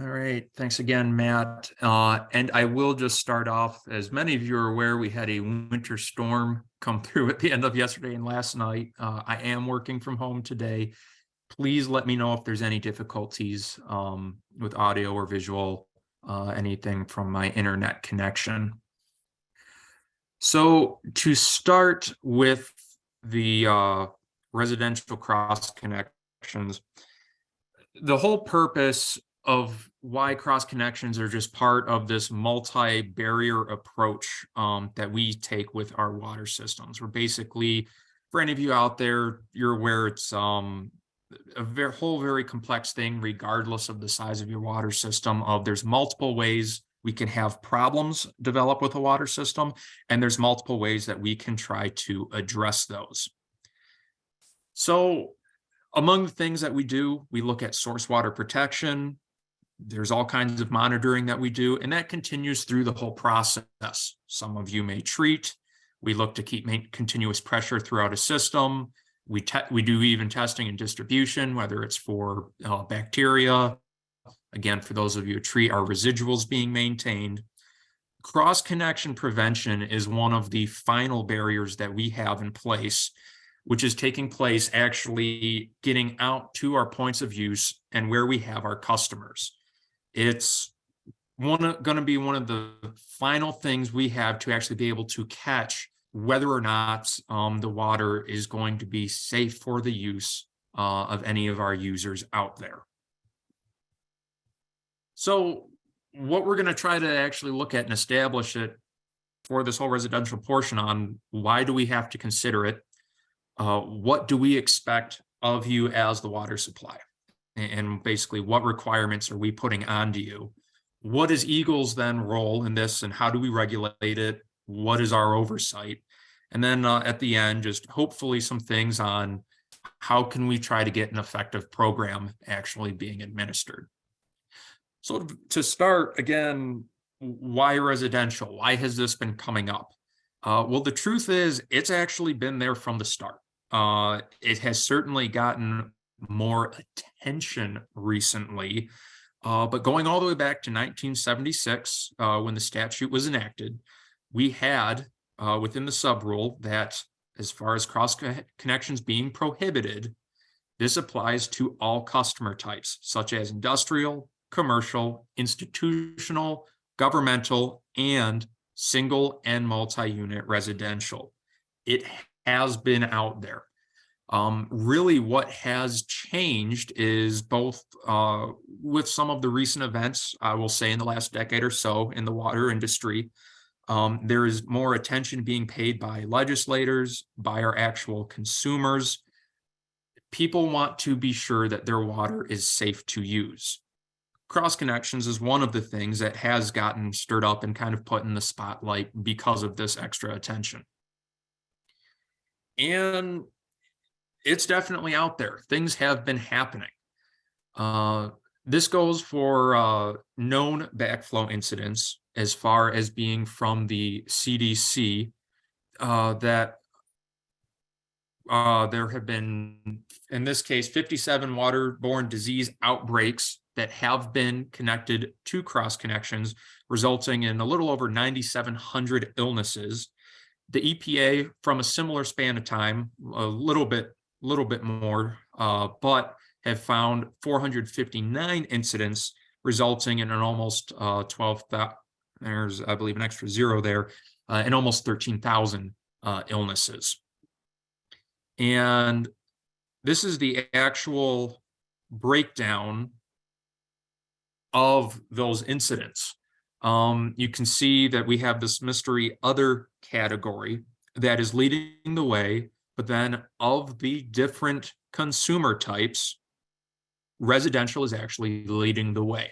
All right. Thanks again, Matt. And I will just start off, as many of you are aware, we had a winter storm come through at the end of yesterday and last night. I am working from home today. Please let me know if there's any difficulties with audio or visual, anything from my internet connection. So to start with the residential cross connections, the whole purpose of why cross connections are just part of this multi-barrier approach that we take with our water systems. We're basically, for any of you out there, you're aware it's a whole very complex thing, regardless of the size of your water system. There's multiple ways we can have problems develop with a water system, and there's multiple ways that we can try to address those. So among the things that we do, we look at source water protection. There's all kinds of monitoring that we do, and that continues through the whole process. Some of you may treat. We look to keep continuous pressure throughout a system. We do even testing and distribution, whether it's for bacteria. Again, for those of you who treat, our residuals being maintained. Cross-connection prevention is one of the final barriers that we have in place, which is taking place actually getting out to our points of use and where we have our customers. It's going to be one of the final things we have to actually be able to catch whether or not the water is going to be safe for the use of any of our users out there. So what we're going to try to actually look at and establish it for this whole residential portion on why do we have to consider it? What do we expect of you as the water supply? And basically, what requirements are we putting onto you? What is EGLE's then role in this, and how do we regulate it? What is our oversight? And then at the end, just hopefully some things on how can we try to get an effective program actually being administered. So to start, again, why residential? Why has this been coming up? Well, the truth is, it's actually been there from the start. It has certainly gotten more attention recently, but going all the way back to 1976, when the statute was enacted, we had within the sub-rule that as far as cross connections being prohibited, this applies to all customer types, such as industrial, commercial, institutional, governmental, and single and multi-unit residential. It has been out there. Really what has changed is both with some of the recent events, I will say in the last decade or so in the water industry, there is more attention being paid by legislators, by our actual consumers. People want to be sure that their water is safe to use. Cross connections is one of the things that has gotten stirred up and kind of put in the spotlight because of this extra attention. And it's definitely out there. Things have been happening. This goes for known backflow incidents as far as being from the CDC that there have been, in this case, 57 waterborne disease outbreaks that have been connected to cross connections, resulting in a little over 9,700 illnesses. The EPA, from a similar span of time, a little bit more, but have found 459 incidents, resulting in an almost 12,000. There's, I believe, an extra zero there, and almost 13,000 illnesses. And this is the actual breakdown of those incidents. You can see that we have this mystery other category that is leading the way, but then of the different consumer types, residential is actually leading the way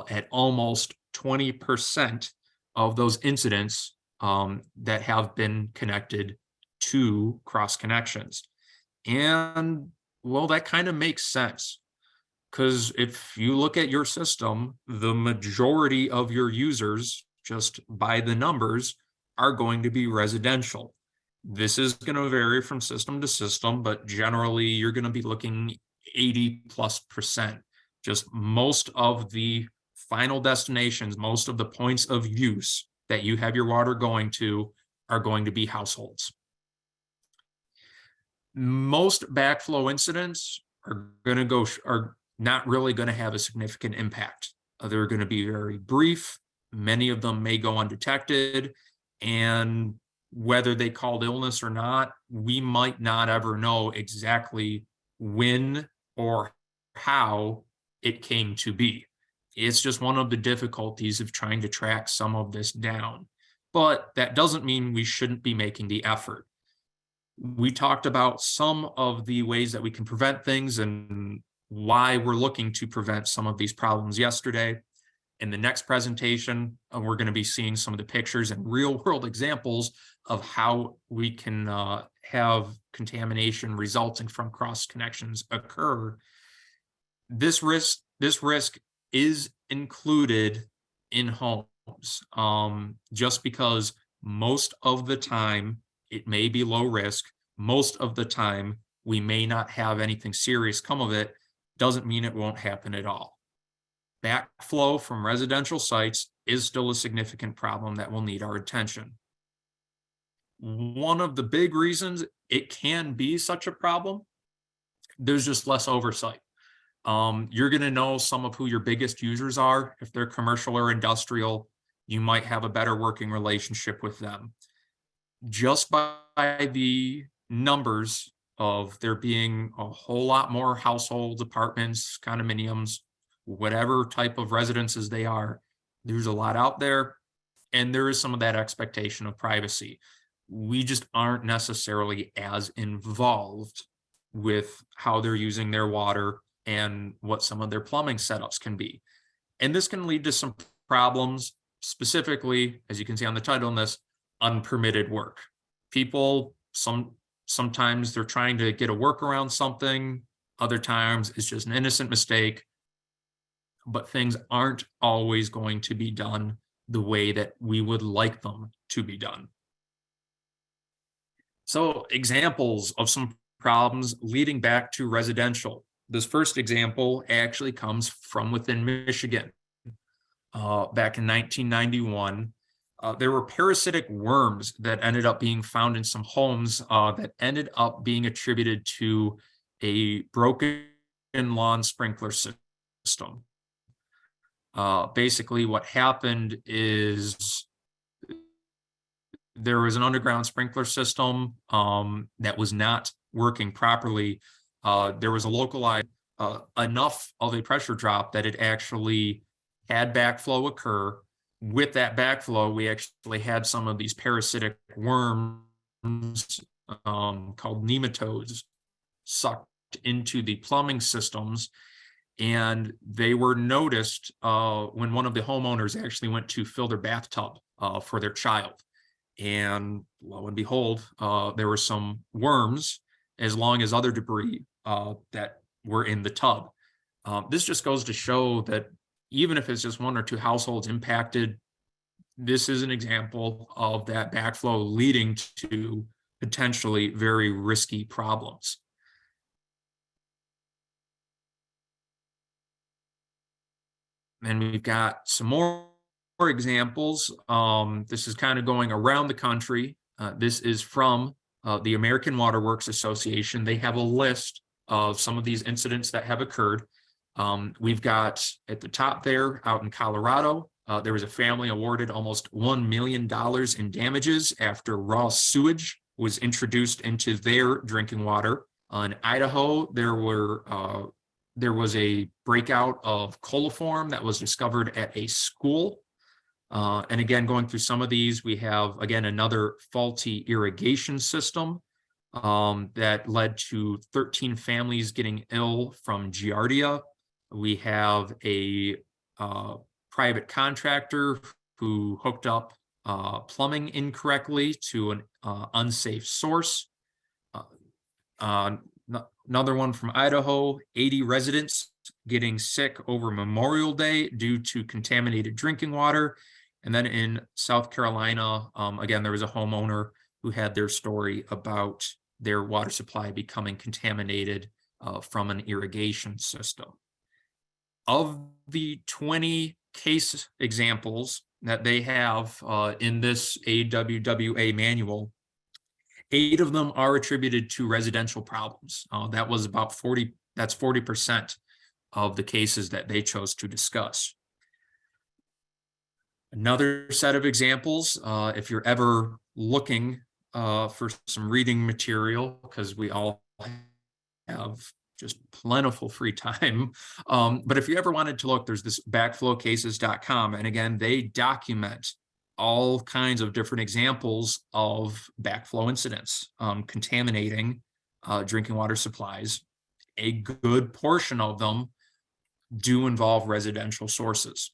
at almost 20% of those incidents that have been connected to cross connections. And well, that kind of makes sense, because if you look at your system, the majority of your users, just by the numbers, are going to be residential. This is going to vary from system to system, but generally you're going to be looking 80+%. Just most of the final destinations, most of the points of use that you have your water going to are going to be households. Most backflow incidents are not really going to have a significant impact. They're going to be very brief. Many of them may go undetected, and whether they called illness or not, we might not ever know exactly when or how it came to be. It's just one of the difficulties of trying to track some of this down. But that doesn't mean we shouldn't be making the effort. We talked about some of the ways that we can prevent things and why we're looking to prevent some of these problems yesterday. In the next presentation, we're going to be seeing some of the pictures and real world examples of how we can have contamination resulting from cross connections occur. This risk is included in homes, just because most of the time it may be low risk. Most of the time we may not have anything serious come of it. Doesn't mean it won't happen at all. Backflow from residential sites is still a significant problem that will need our attention. One of the big reasons it can be such a problem, there's just less oversight. You're going to know some of who your biggest users are. If they're commercial or industrial, you might have a better working relationship with them. Just by the numbers of there being a whole lot more households, apartments, condominiums, whatever type of residences they are, there's a lot out there, and there is some of that expectation of privacy. We just aren't necessarily as involved with how they're using their water and what some of their plumbing setups can be. And this can lead to some problems, specifically, as you can see on the title in this, unpermitted work. People, sometimes they're trying to get a work around something, other times it's just an innocent mistake, but things aren't always going to be done the way that we would like them to be done. So examples of some problems leading back to residential. This first example actually comes from within Michigan. Back in 1991, there were parasitic worms that ended up being found in some homes that ended up being attributed to a broken lawn sprinkler system. Basically, what happened is there was an underground sprinkler system that was not working properly. There was a localized enough of a pressure drop that it actually had backflow occur. With that backflow, we actually had some of these parasitic worms called nematodes sucked into the plumbing systems, and they were noticed when one of the homeowners actually went to fill their bathtub for their child. And lo and behold, there were some worms as long as other debris that were in the tub. This just goes to show that even if it's just one or two households impacted, this is an example of that backflow leading to potentially very risky problems. And we've got some more examples. This is kind of going around the country. This is from the American Water Works Association. They have a list of some of these incidents that have occurred. We've got at the top there out in Colorado, there was a family awarded almost $1 million in damages after raw sewage was introduced into their drinking water. In Idaho, there was a breakout of coliform that was discovered at a school. And again, going through some of these, we have, again, another faulty irrigation system that led to 13 families getting ill from Giardia. We have a private contractor who hooked up plumbing incorrectly to an unsafe source. Another one from Idaho, 80 residents getting sick over Memorial Day due to contaminated drinking water. And then in South Carolina, again, there was a homeowner who had their story about their water supply becoming contaminated from an irrigation system. Of the 20 case examples that they have in this AWWA manual, 8 of them are attributed to residential problems. That was about 40, that's 40% of the cases that they chose to discuss. Another set of examples, if you're ever looking for some reading material, because we all have just plentiful free time. But if you ever wanted to look, there's this backflowcases.com. And again, they document all kinds of different examples of backflow incidents, contaminating drinking water supplies. A good portion of them do involve residential sources.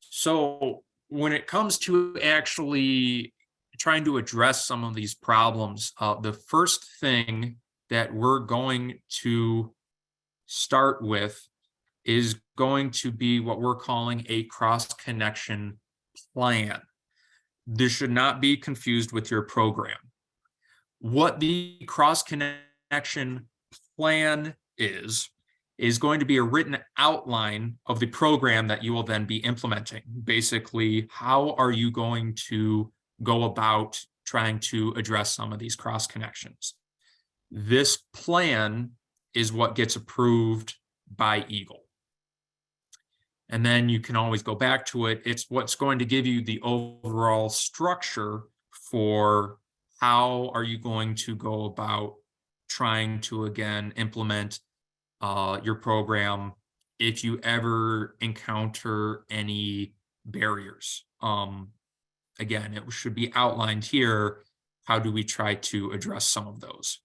So when it comes to actually trying to address some of these problems, the first thing that we're going to start with is going to be what we're calling a cross-connection plan. This should not be confused with your program. What the cross-connection plan is going to be a written outline of the program that you will then be implementing. Basically, how are you going to go about trying to address some of these cross connections? This plan is what gets approved by EGLE. And then you can always go back to it. It's what's going to give you the overall structure for how are you going to go about trying to, again, implement your program if you ever encounter any barriers. Again, it should be outlined here. How do we try to address some of those?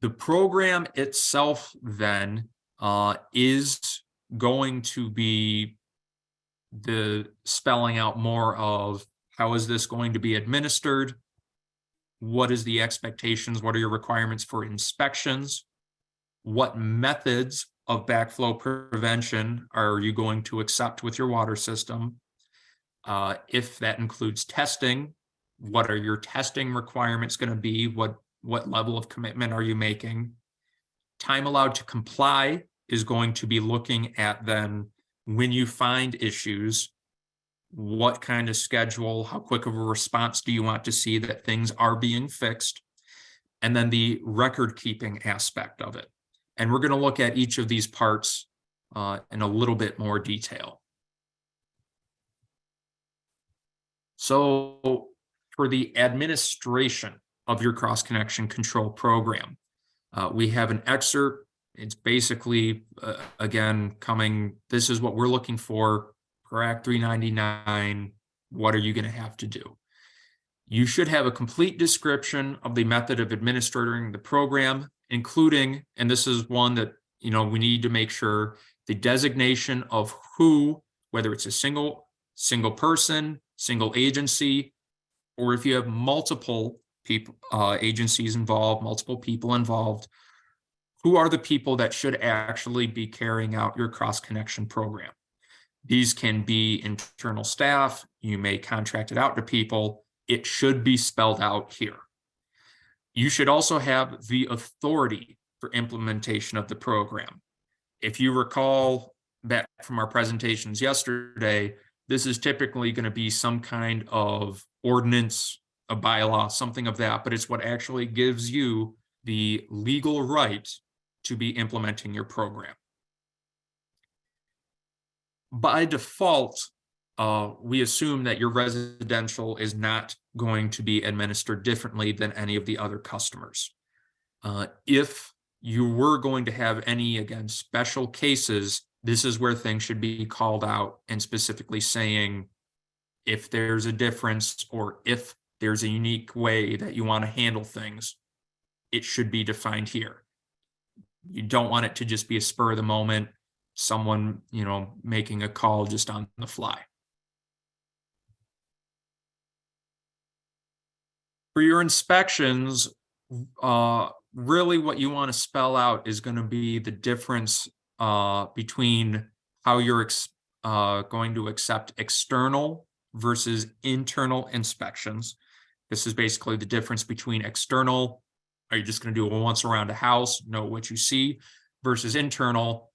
The program itself then is going to be the spelling out more of how is this going to be administered? What is the expectations? What are your requirements for inspections? What methods of backflow prevention are you going to accept with your water system? If that includes testing, what are your testing requirements going to be? What level of commitment are you making? Time allowed to comply is going to be looking at then when you find issues, what kind of schedule, how quick of a response do you want to see that things are being fixed? And then the record keeping aspect of it. And we're going to look at each of these parts in a little bit more detail. So for the administration of your cross-connection control program, we have an excerpt. It's basically, again, this is what we're looking for Act 399. What are you going to have to do? You should have a complete description of the method of administering the program, including, and this is one that, we need to make sure, the designation of who, whether it's a single person, single agency, or if you have multiple people, agencies involved, multiple people involved, who are the people that should actually be carrying out your cross-connection program. These can be internal staff. You may contract it out to people. It should be spelled out here. You should also have the authority for implementation of the program. If you recall back from our presentations yesterday, this is typically going to be some kind of ordinance, a bylaw, something of that, but it's what actually gives you the legal right to be implementing your program. By default, we assume that your residential is not going to be administered differently than any of the other customers. If you were going to have any, again, special cases, this is where things should be called out and specifically saying if there's a difference or if there's a unique way that you want to handle things, it should be defined here. You don't want it to just be a spur of the moment, someone, making a call just on the fly. For your inspections, really what you want to spell out is going to be the difference between how you're going to accept external versus internal inspections. This is basically the difference between external. Are you just going to do it once around a house, know what you see, versus internal.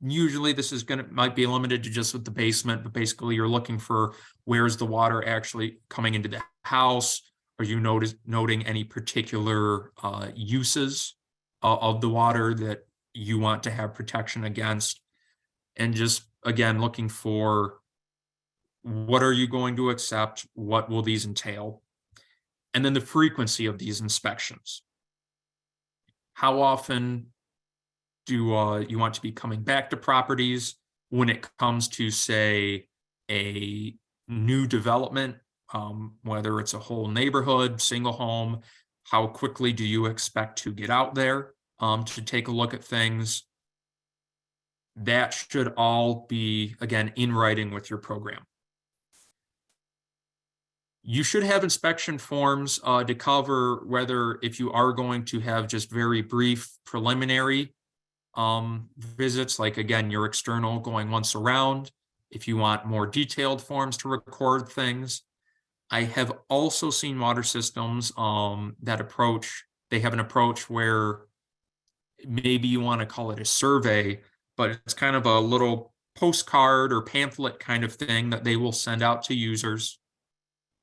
Usually this is might be limited to just with the basement, but basically you're looking for where's the water actually coming into the house. Are you noting any particular uses of the water that you want to have protection against? And just, again, looking for what are you going to accept? What will these entail? And then the frequency of these inspections. How often do you want to be coming back to properties when it comes to, say, a new development, whether it's a whole neighborhood, single home? How quickly do you expect to get out there to take a look at things? That should all be, again, in writing with your program. You should have inspection forms to cover whether if you are going to have just very brief preliminary visits, like, again, your external going once around, if you want more detailed forms to record things. I have also seen water systems they have an approach where maybe you want to call it a survey, but it's kind of a little postcard or pamphlet kind of thing that they will send out to users.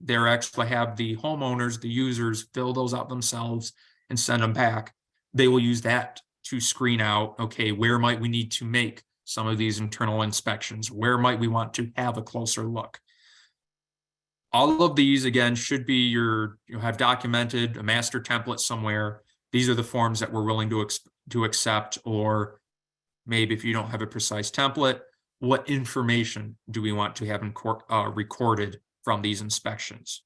They're actually have the homeowners, the users, fill those out themselves and send them back. They will use that to screen out, okay, where might we need to make some of these internal inspections? Where might we want to have a closer look? All of these, again, should be you have documented a master template somewhere. These are the forms that we're willing to accept, or maybe if you don't have a precise template, what information do we want to have recorded from these inspections?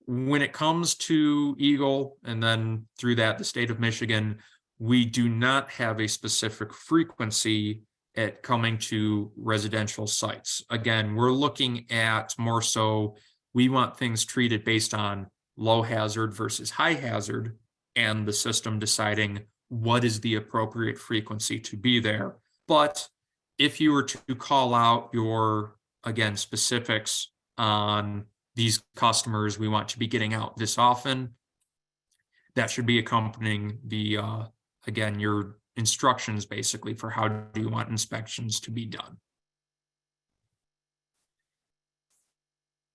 When it comes to EGLE, and then through that, the state of Michigan, we do not have a specific frequency at coming to residential sites. Again, we're looking at more so, we want things treated based on low hazard versus high hazard, and the system deciding what is the appropriate frequency to be there. But if you were to call out your, again, specifics on these customers we want to be getting out this often, that should be accompanying the, again, your instructions basically for how do you want inspections to be done.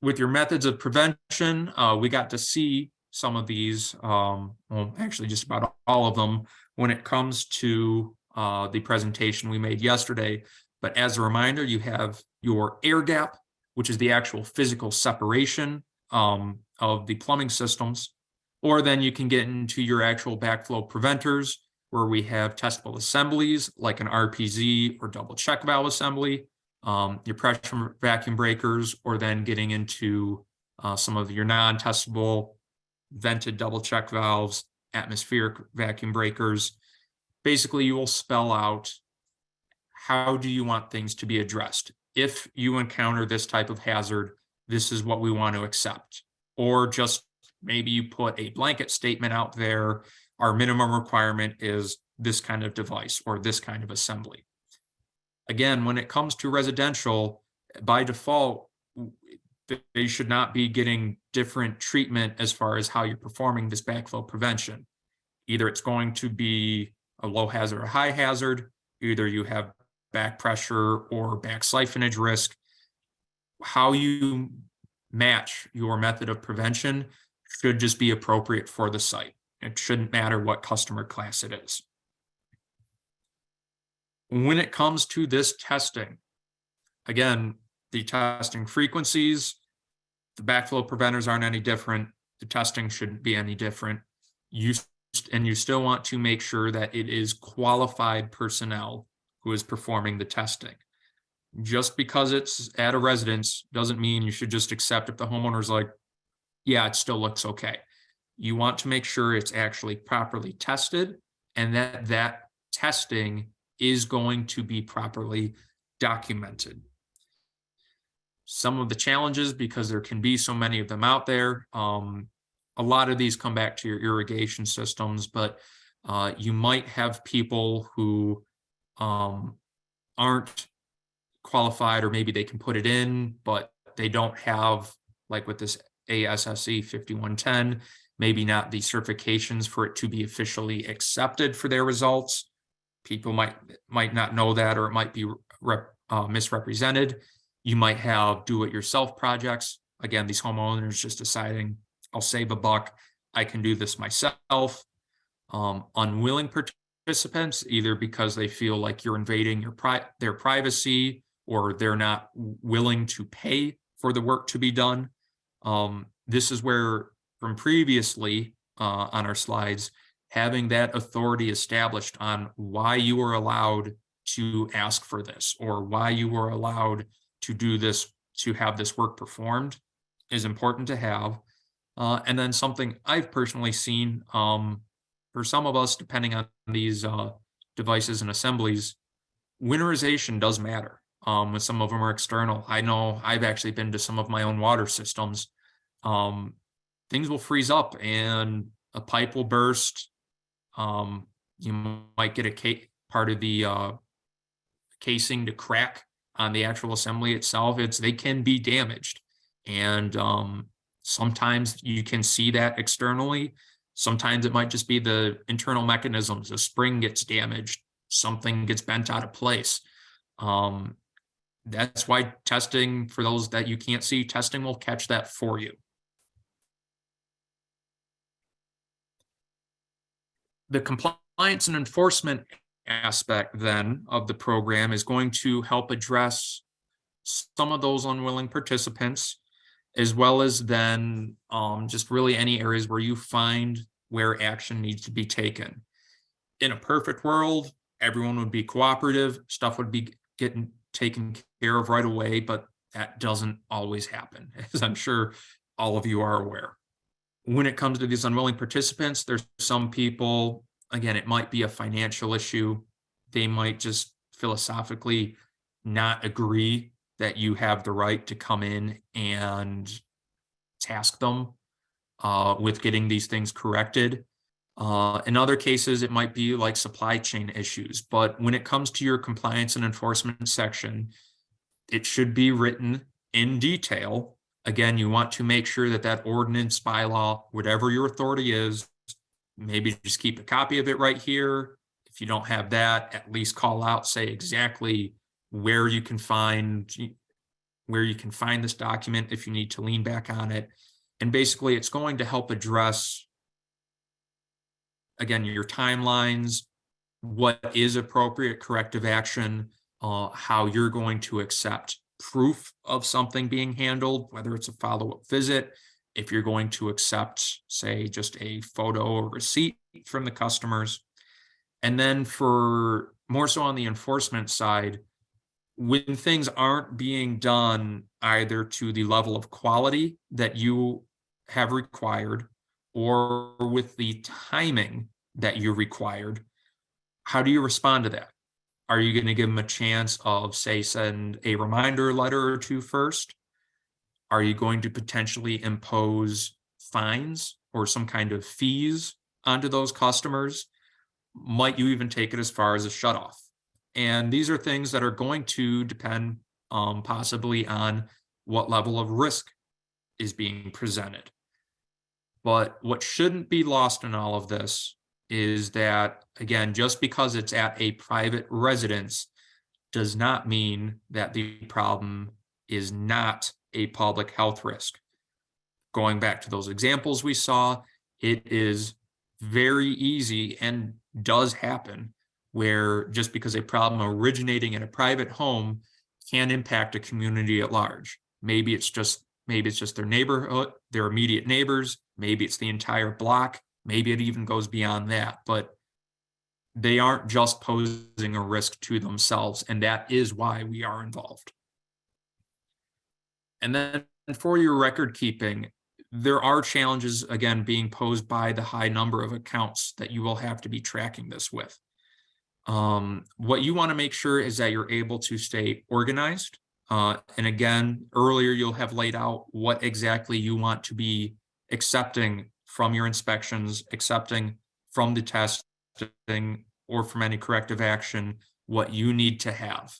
With your methods of prevention, we got to see some of these, well, actually just about all of them when it comes to the presentation we made yesterday. But as a reminder, you have your air gap, which is the actual physical separation of the plumbing systems. Or then you can get into your actual backflow preventers, where we have testable assemblies like an RPZ or double check valve assembly, your pressure vacuum breakers, or then getting into some of your non-testable vented double check valves, atmospheric vacuum breakers. Basically, you will spell out how do you want things to be addressed. If you encounter this type of hazard, this is what we want to accept. Or just maybe you put a blanket statement out there, our minimum requirement is this kind of device or this kind of assembly. Again, when it comes to residential, by default, they should not be getting different treatment as far as how you're performing this backflow prevention. Either it's going to be a low hazard or high hazard, either you have back pressure or back siphonage risk. How you match your method of prevention should just be appropriate for the site. It shouldn't matter what customer class it is. When it comes to this testing, again, the testing frequencies, the backflow preventers aren't any different. The testing shouldn't be any different. You still want to make sure that it is qualified personnel who is performing the testing. Just because it's at a residence doesn't mean you should just accept if the homeowner's like, yeah, it still looks okay. You want to make sure it's actually properly tested and that that testing is going to be properly documented. Some of the challenges, because there can be so many of them out there, a lot of these come back to your irrigation systems, but you might have people who aren't qualified, or maybe they can put it in, but they don't have, like with this ASSE 5110, maybe not the certifications for it to be officially accepted for their results. People might not know that, or it might be misrepresented. You might have do-it-yourself projects. Again, these homeowners just deciding, I'll save a buck, I can do this myself. Unwilling participants, either because they feel like you're invading their privacy, or they're not willing to pay for the work to be done. This is where, from previously on our slides, having that authority established on why you were allowed to ask for this, or why you were allowed to do this, to have this work performed, is important to have. And then something I've personally seen, for some of us, depending on these devices and assemblies, winterization does matter. When some of them are external. I know I've actually been to some of my own water systems. Things will freeze up and a pipe will burst. You might get a part of the casing to crack on the actual assembly itself. They can be damaged, and sometimes you can see that externally. Sometimes it might just be the internal mechanisms. A spring gets damaged, something gets bent out of place. That's why testing, for those that you can't see, testing will catch that for you. The compliance and enforcement aspect then of the program is going to help address some of those unwilling participants, as well as then just really any areas where you find where action needs to be taken. In a perfect world, everyone would be cooperative, stuff would be getting taken care of right away, but that doesn't always happen, as I'm sure all of you are aware. When it comes to these unwilling participants, there's some people, again, it might be a financial issue. They might just philosophically not agree that you have the right to come in and task them with getting these things corrected. In other cases, it might be like supply chain issues. But when it comes to your compliance and enforcement section, it should be written in detail. Again, you want to make sure that that ordinance, bylaw, whatever your authority is, maybe just keep a copy of it right here. If you don't have that, at least call out, say exactly where you can find this document if you need to lean back on it. And basically, it's going to help address, again, your timelines, what is appropriate corrective action, how you're going to accept proof of something being handled, whether it's a follow-up visit, if you're going to accept, say, just a photo or receipt from the customers. And then for more so on the enforcement side, when things aren't being done either to the level of quality that you have required or with the timing that you required, how do you respond to that? Are you going to give them a chance of, say, send a reminder letter or two first? Are you going to potentially impose fines or some kind of fees onto those customers? Might you even take it as far as a shutoff? And these are things that are going to depend possibly on what level of risk is being presented. But what shouldn't be lost in all of this is that, again, just because it's at a private residence does not mean that the problem is not a public health risk. Going back to those examples we saw, it is very easy and does happen where just because a problem originating in a private home can impact a community at large. Maybe it's just their neighborhood, their immediate neighbors, maybe it's the entire block, maybe it even goes beyond that, but they aren't just posing a risk to themselves, and that is why we are involved. And then for your record keeping, there are challenges, again, being posed by the high number of accounts that you will have to be tracking this with. What you want to make sure is that you're able to stay organized. And again, earlier you'll have laid out what exactly you want to be accepting from your inspections, accepting from the testing, or from any corrective action, what you need to have.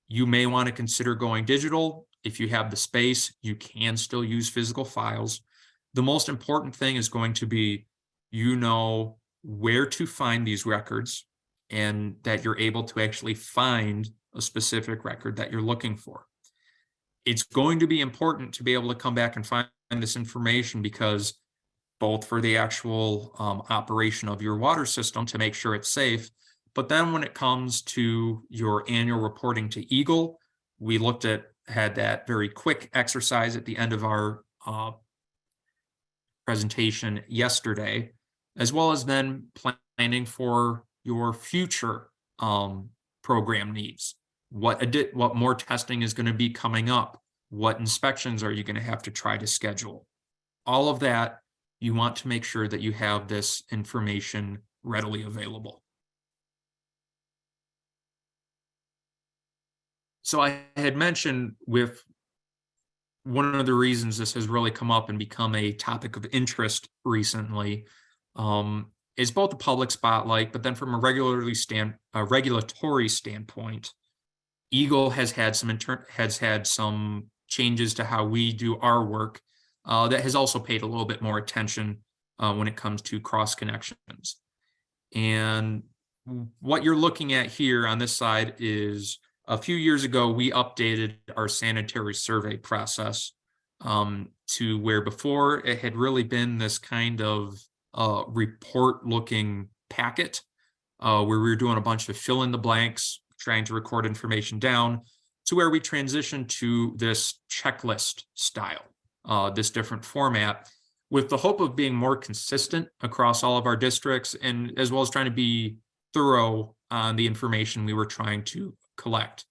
You may want to consider going digital. If you have the space, you can still use physical files. The most important thing is going to be, you know, where to find these records and that you're able to actually find a specific record that you're looking for. It's going to be important to be able to come back and find this information, because both for the actual operation of your water system to make sure it's safe, but then when it comes to your annual reporting to EGLE, we had that very quick exercise at the end of our presentation yesterday, as well as then planning for your future program needs. What more testing is going to be coming up? What inspections are you going to have to try to schedule? All of that, you want to make sure that you have this information readily available. So I had mentioned, with one of the reasons this has really come up and become a topic of interest recently, is both the public spotlight, but then from a regulatory standpoint, EGLE has had some changes to how we do our work that has also paid a little bit more attention when it comes to cross connections. And what you're looking at here on this side is, a few years ago, we updated our sanitary survey process to where before it had really been this kind of report looking packet where we were doing a bunch of fill in the blanks, trying to record information down, to where we transitioned to this checklist style, this different format, with the hope of being more consistent across all of our districts, and as well as trying to be thorough on the information we were trying to collect.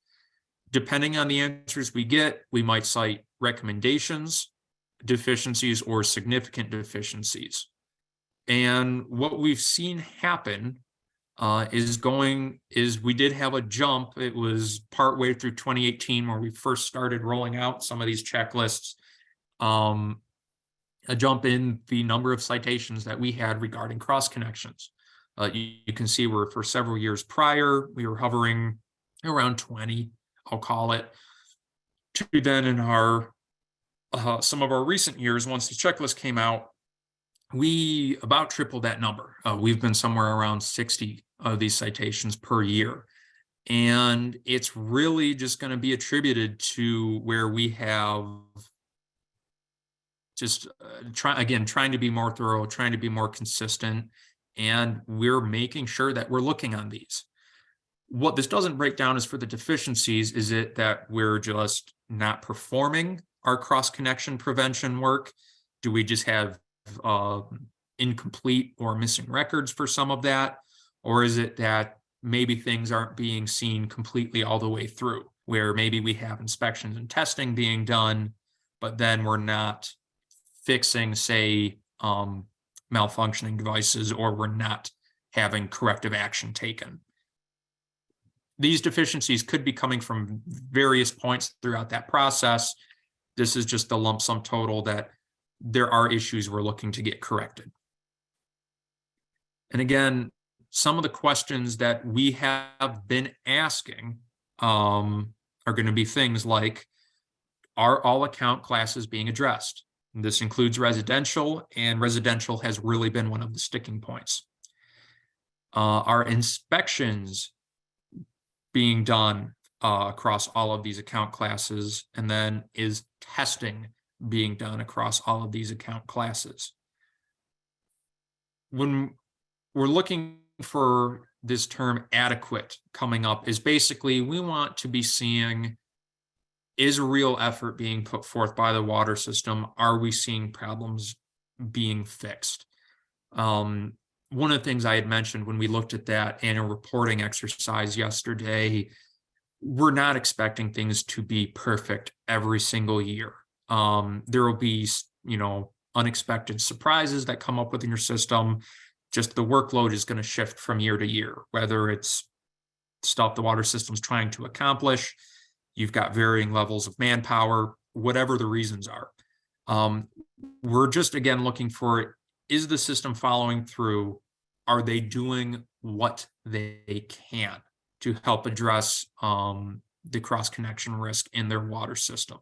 Depending on the answers we get, we might cite recommendations, deficiencies, or significant deficiencies. And what we've seen happen is we did have a jump. It was partway through 2018 where we first started rolling out some of these checklists, a jump in the number of citations that we had regarding cross connections. You can see where for several years prior, we were hovering around 20, I'll call it, to then in our some of our recent years, once the checklist came out, we about tripled that number. We've been somewhere around 60 of these citations per year. And it's really just going to be attributed to where we have just trying to be more thorough, trying to be more consistent, and we're making sure that we're looking on these. What this doesn't break down is for the deficiencies, is it that we're just not performing our cross-connection prevention work? Do we just have incomplete or missing records for some of that? Or is it that maybe things aren't being seen completely all the way through, where maybe we have inspections and testing being done, but then we're not fixing, say, malfunctioning devices, or we're not having corrective action taken? These deficiencies could be coming from various points throughout that process. This is just the lump sum total that there are issues we're looking to get corrected. And again, some of the questions that we have been asking are going to be things like, are all account classes being addressed? And this includes residential, and residential has really been one of the sticking points. Are inspections being done across all of these account classes? And then is testing being done across all of these account classes? When we're looking for this term adequate coming up, is basically we want to be seeing, is a real effort being put forth by the water system? Are we seeing problems being fixed? One of the things I had mentioned when we looked at that annual reporting exercise yesterday, we're not expecting things to be perfect every single year. There will be, unexpected surprises that come up within your system. Just the workload is going to shift from year to year, whether it's stuff the water system's trying to accomplish. You've got varying levels of manpower, whatever the reasons are. We're just, again, looking for, is the system following through? Are they doing what they can to help address the cross-connection risk in their water system?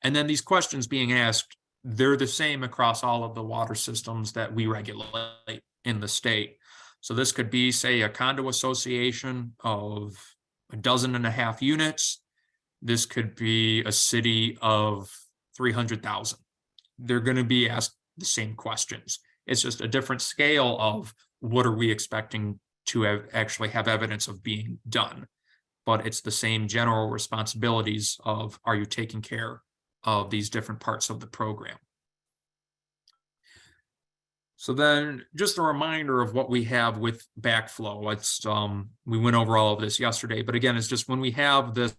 And then these questions being asked, they're the same across all of the water systems that we regulate in the state. So this could be, say, a condo association of 12.5 units. This could be a city of 300,000. They're going to be asked the same questions. It's just a different scale of what are we expecting to actually have evidence of being done. But it's the same general responsibilities of, are you taking care of these different parts of the program? So then just a reminder of what we have with backflow. It's we went over all of this yesterday, but again, it's just when we have this,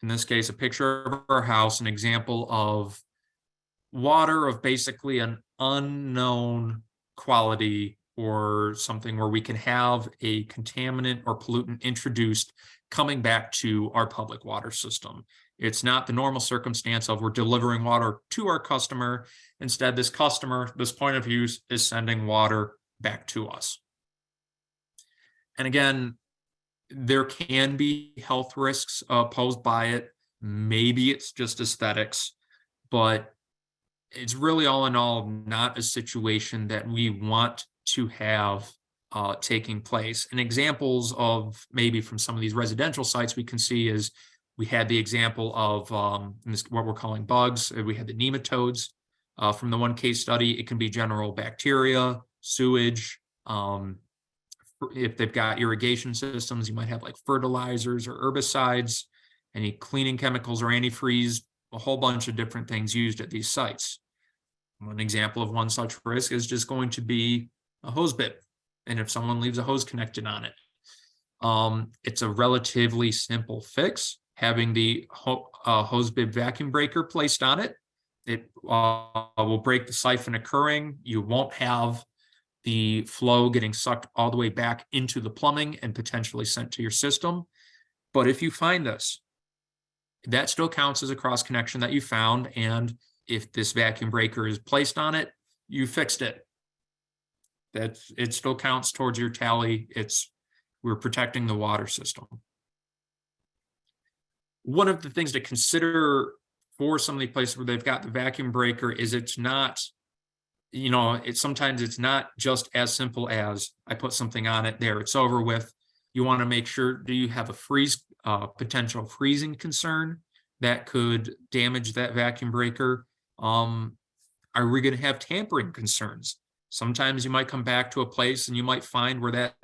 in this case, a picture of our house, an example of water of basically an unknown quality or something where we can have a contaminant or pollutant introduced coming back to our public water system. It's not the normal circumstance of we're delivering water to our customer. Instead, this customer, this point of use, is sending water back to us. And again, there can be health risks posed by it. Maybe it's just aesthetics, but it's really all in all not a situation that we want to have taking place. And examples of maybe from some of these residential sites we can see is we had the example of what we're calling bugs. We had the nematodes from the one case study. It can be general bacteria, sewage. If they've got irrigation systems, you might have like fertilizers or herbicides, any cleaning chemicals or antifreeze, a whole bunch of different things used at these sites. One example of one such risk is just going to be a hose bib. And if someone leaves a hose connected on it, it's a relatively simple fix. Having the hose bib vacuum breaker placed on it, it will break the siphon occurring. You won't have the flow getting sucked all the way back into the plumbing and potentially sent to your system. But if you find this, that still counts as a cross connection that you found. And if this vacuum breaker is placed on it, you fixed it. It still counts towards your tally. We're protecting the water system. One of the things to consider for some of the places where they've got the vacuum breaker is it's not, sometimes it's not just as simple as I put something on it there, it's over with. You want to make sure, do you have a potential freezing concern that could damage that vacuum breaker? Are we going to have tampering concerns? Sometimes you might come back to a place and you might find where that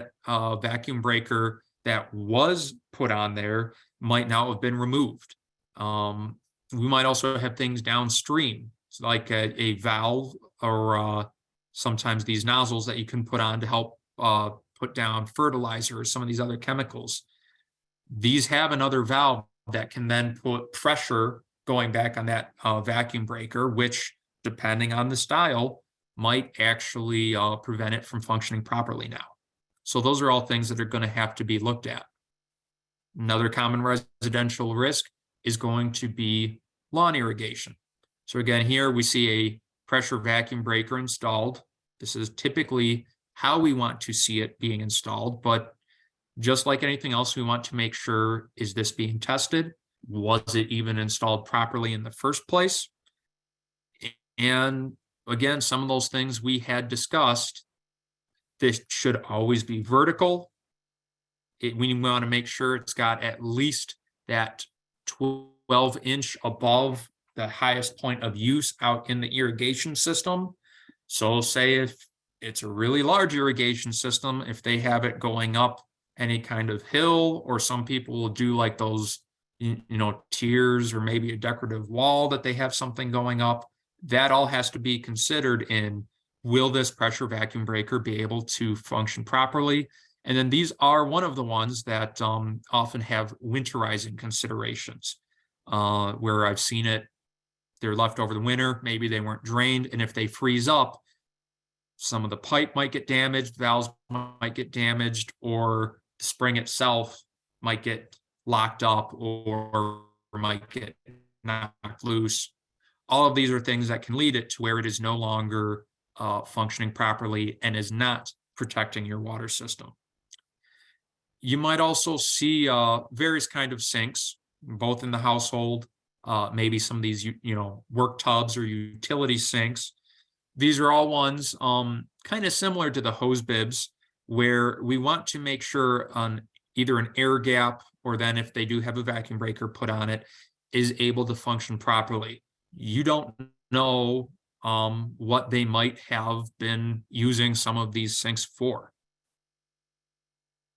vacuum breaker that was put on there might now have been removed. We might also have things downstream, like a valve or sometimes these nozzles that you can put on to help put down fertilizer or some of these other chemicals. These have another valve that can then put pressure going back on that vacuum breaker, which, depending on the style, might actually prevent it from functioning properly now. So those are all things that are going to have to be looked at. Another common residential risk is going to be lawn irrigation. So again, here we see a pressure vacuum breaker installed. This is typically how we want to see it being installed, but just like anything else, we want to make sure, is this being tested? Was it even installed properly in the first place? And again, some of those things we had discussed, this should always be vertical. We want to make sure it's got at least that 12-inch above the highest point of use out in the irrigation system. So say if it's a really large irrigation system, if they have it going up any kind of hill, or some people will do like those, tiers or maybe a decorative wall that they have something going up, that all has to be considered in, will this pressure vacuum breaker be able to function properly? And then these are one of the ones that often have winterizing considerations, where I've seen it, they're left over the winter, maybe they weren't drained, and if they freeze up, some of the pipe might get damaged, valves might get damaged, or the spring itself might get locked up or might get knocked loose. All of these are things that can lead it to where it is no longer functioning properly and is not protecting your water system. You might also see various kinds of sinks, both in the household maybe some of these, work tubs or utility sinks. These are all ones kind of similar to the hose bibs, where we want to make sure on either an air gap, or then if they do have a vacuum breaker put on it, is able to function properly. You don't know what they might have been using some of these sinks for.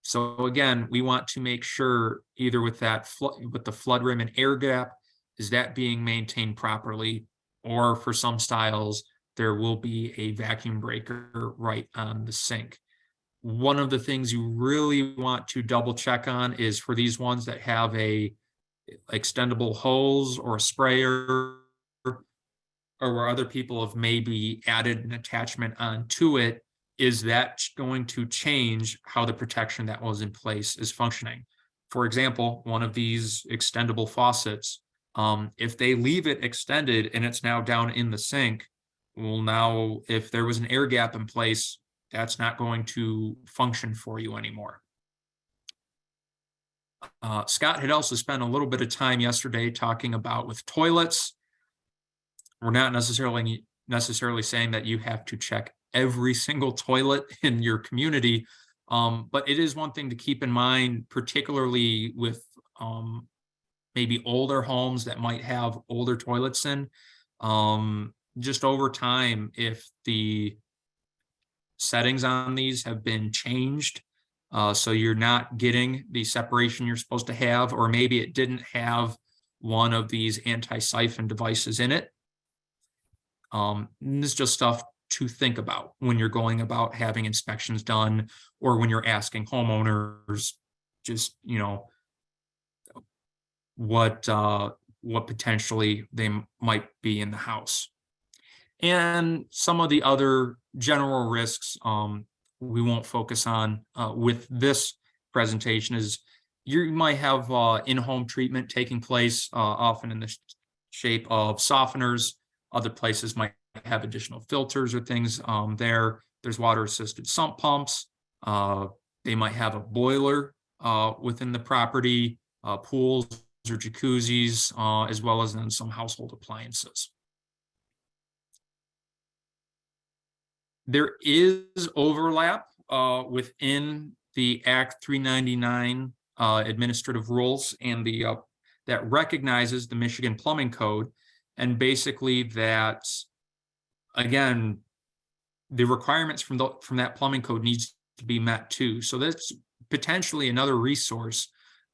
So again, we want to make sure either with the flood rim and air gap, is that being maintained properly, or for some styles, there will be a vacuum breaker right on the sink. One of the things you really want to double check on is for these ones that have a extendable hose or a sprayer, or where other people have maybe added an attachment onto it, is that going to change how the protection that was in place is functioning? For example, one of these extendable faucets, if they leave it extended and it's now down in the sink, well, now if there was an air gap in place, that's not going to function for you anymore. Scott had also spent a little bit of time yesterday talking about with toilets. We're not necessarily saying that you have to check every single toilet in your community, but it is one thing to keep in mind, particularly with maybe older homes that might have older toilets in. Just over time, if the settings on these have been changed, so you're not getting the separation you're supposed to have, or maybe it didn't have one of these anti-siphon devices in it. This is just stuff to think about when you're going about having inspections done, or when you're asking homeowners just, what potentially they might be in the house. And some of the other general risks we won't focus on with this presentation is you might have in-home treatment taking place, often in the shape of softeners. Other places might have additional filters or things there. There's water-assisted sump pumps. They might have a boiler within the property, pools or jacuzzis, as well as then some household appliances. There is overlap within the Act 399 administrative rules and the that recognizes the Michigan Plumbing Code, and basically that, again, the requirements from that plumbing code needs to be met too. So that's potentially another resource,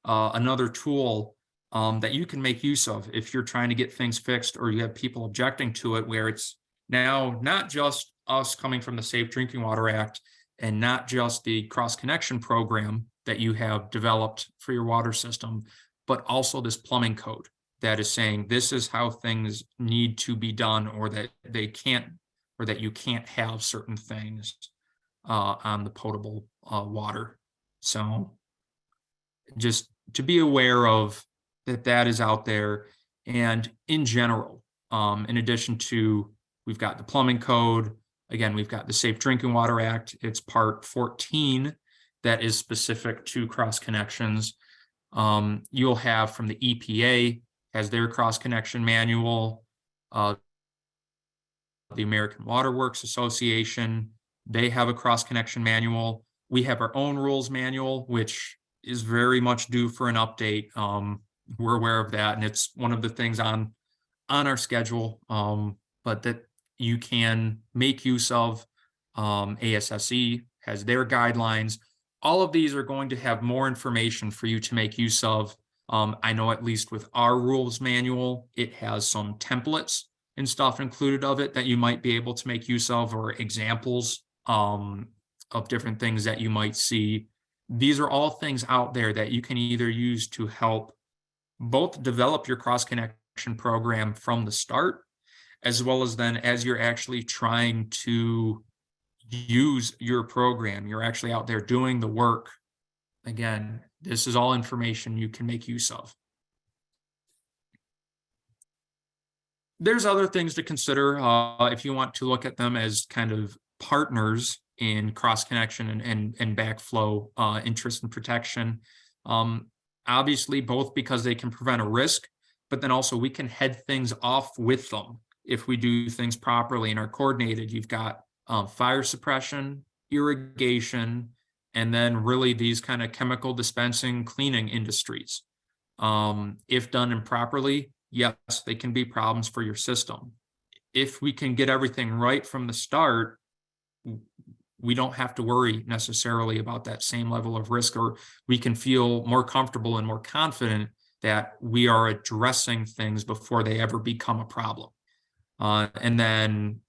another tool that you can make use of if you're trying to get things fixed, or you have people objecting to it, where it's now not just us coming from the Safe Drinking Water Act and not just the cross connection program that you have developed for your water system, but also this plumbing code that is saying this is how things need to be done, or that they can't, or that you can't have certain things on the potable water. So just to be aware of that is out there. And in general, in addition to, we've got the plumbing code, again, we've got the Safe Drinking Water Act. It's part 14 that is specific to cross connections. You'll have from the EPA has their cross connection manual, the American Water Works Association, they have a cross connection manual. We have our own rules manual, which is very much due for an update. We're aware of that, and it's one of the things on our schedule, but that you can make use of. ASSE has their guidelines. All of these are going to have more information for you to make use of. I know at least with our rules manual, it has some templates and stuff included of it that you might be able to make use of, or examples of different things that you might see. These are all things out there that you can either use to help both develop your cross connection program from the start, as well as then as you're actually trying to use your program, you're actually out there doing the work. Again, this is all information you can make use of. There's other things to consider if you want to look at them as kind of partners in cross connection and backflow interest and protection. Obviously, both because they can prevent a risk, but then also we can head things off with them if we do things properly and are coordinated. You've got fire suppression, irrigation, and then really these kind of chemical dispensing cleaning industries. If done improperly, yes, they can be problems for your system. If we can get everything right from the start, we don't have to worry necessarily about that same level of risk, or we can feel more comfortable and more confident that we are addressing things before they ever become a problem. And then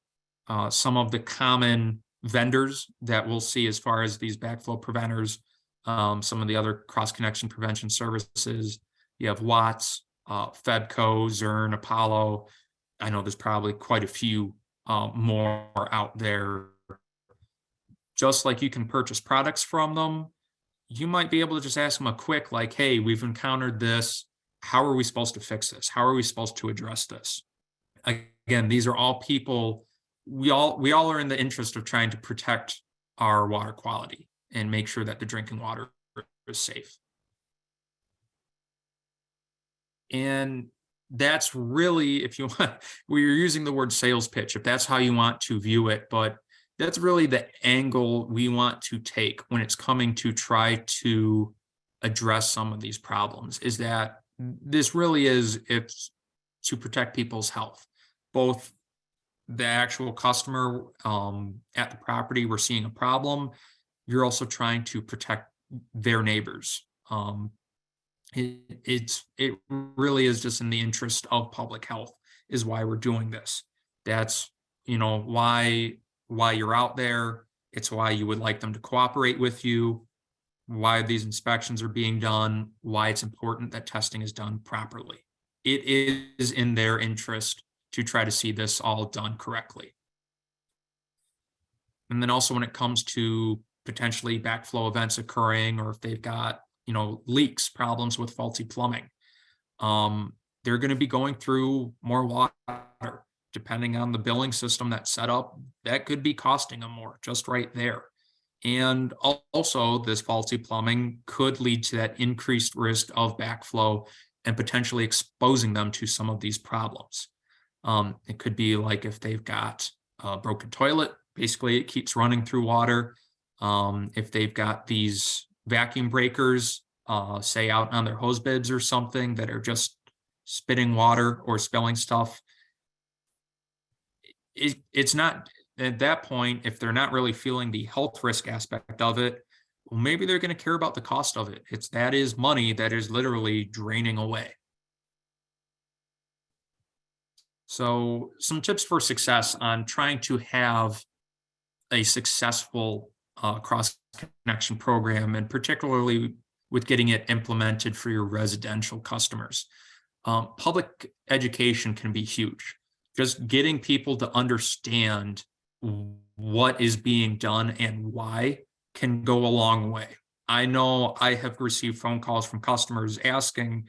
some of the common vendors that we'll see as far as these backflow preventers, some of the other cross-connection prevention services, you have Watts, Fedco, Zurn, Apollo. I know there's probably quite a few more out there. Just like you can purchase products from them, you might be able to just ask them a quick, like, hey, we've encountered this. How are we supposed to fix this? How are we supposed to address this? Again, these are all people, we all are in the interest of trying to protect our water quality and make sure that the drinking water is safe. And that's really, if you want, we're using the word sales pitch, if that's how you want to view it, but that's really the angle we want to take when it's coming to try to address some of these problems, is that this really is, it's to protect people's health, both the actual customer at the property, we're seeing a problem, you're also trying to protect their neighbors. It really is just in the interest of public health is why we're doing this. That's, why you're out there. It's why you would like them to cooperate with you, why these inspections are being done, why it's important that testing is done properly. It is in their interest to try to see this all done correctly. And then also when it comes to potentially backflow events occurring, or if they've got, leaks, problems with faulty plumbing, they're going to be going through more water. Depending on the billing system that's set up, that could be costing them more just right there. And also this faulty plumbing could lead to that increased risk of backflow and potentially exposing them to some of these problems. It could be like if they've got a broken toilet, basically it keeps running through water. If they've got these vacuum breakers, say out on their hose bibs or something, that are just spitting water or spilling stuff, it's not, at that point, if they're not really feeling the health risk aspect of it, well, maybe they're going to care about the cost of it. That is money that is literally draining away. So some tips for success on trying to have a successful cross-connection program, and particularly with getting it implemented for your residential customers. Public education can be huge. Just getting people to understand what is being done and why can go a long way. I know I have received phone calls from customers asking,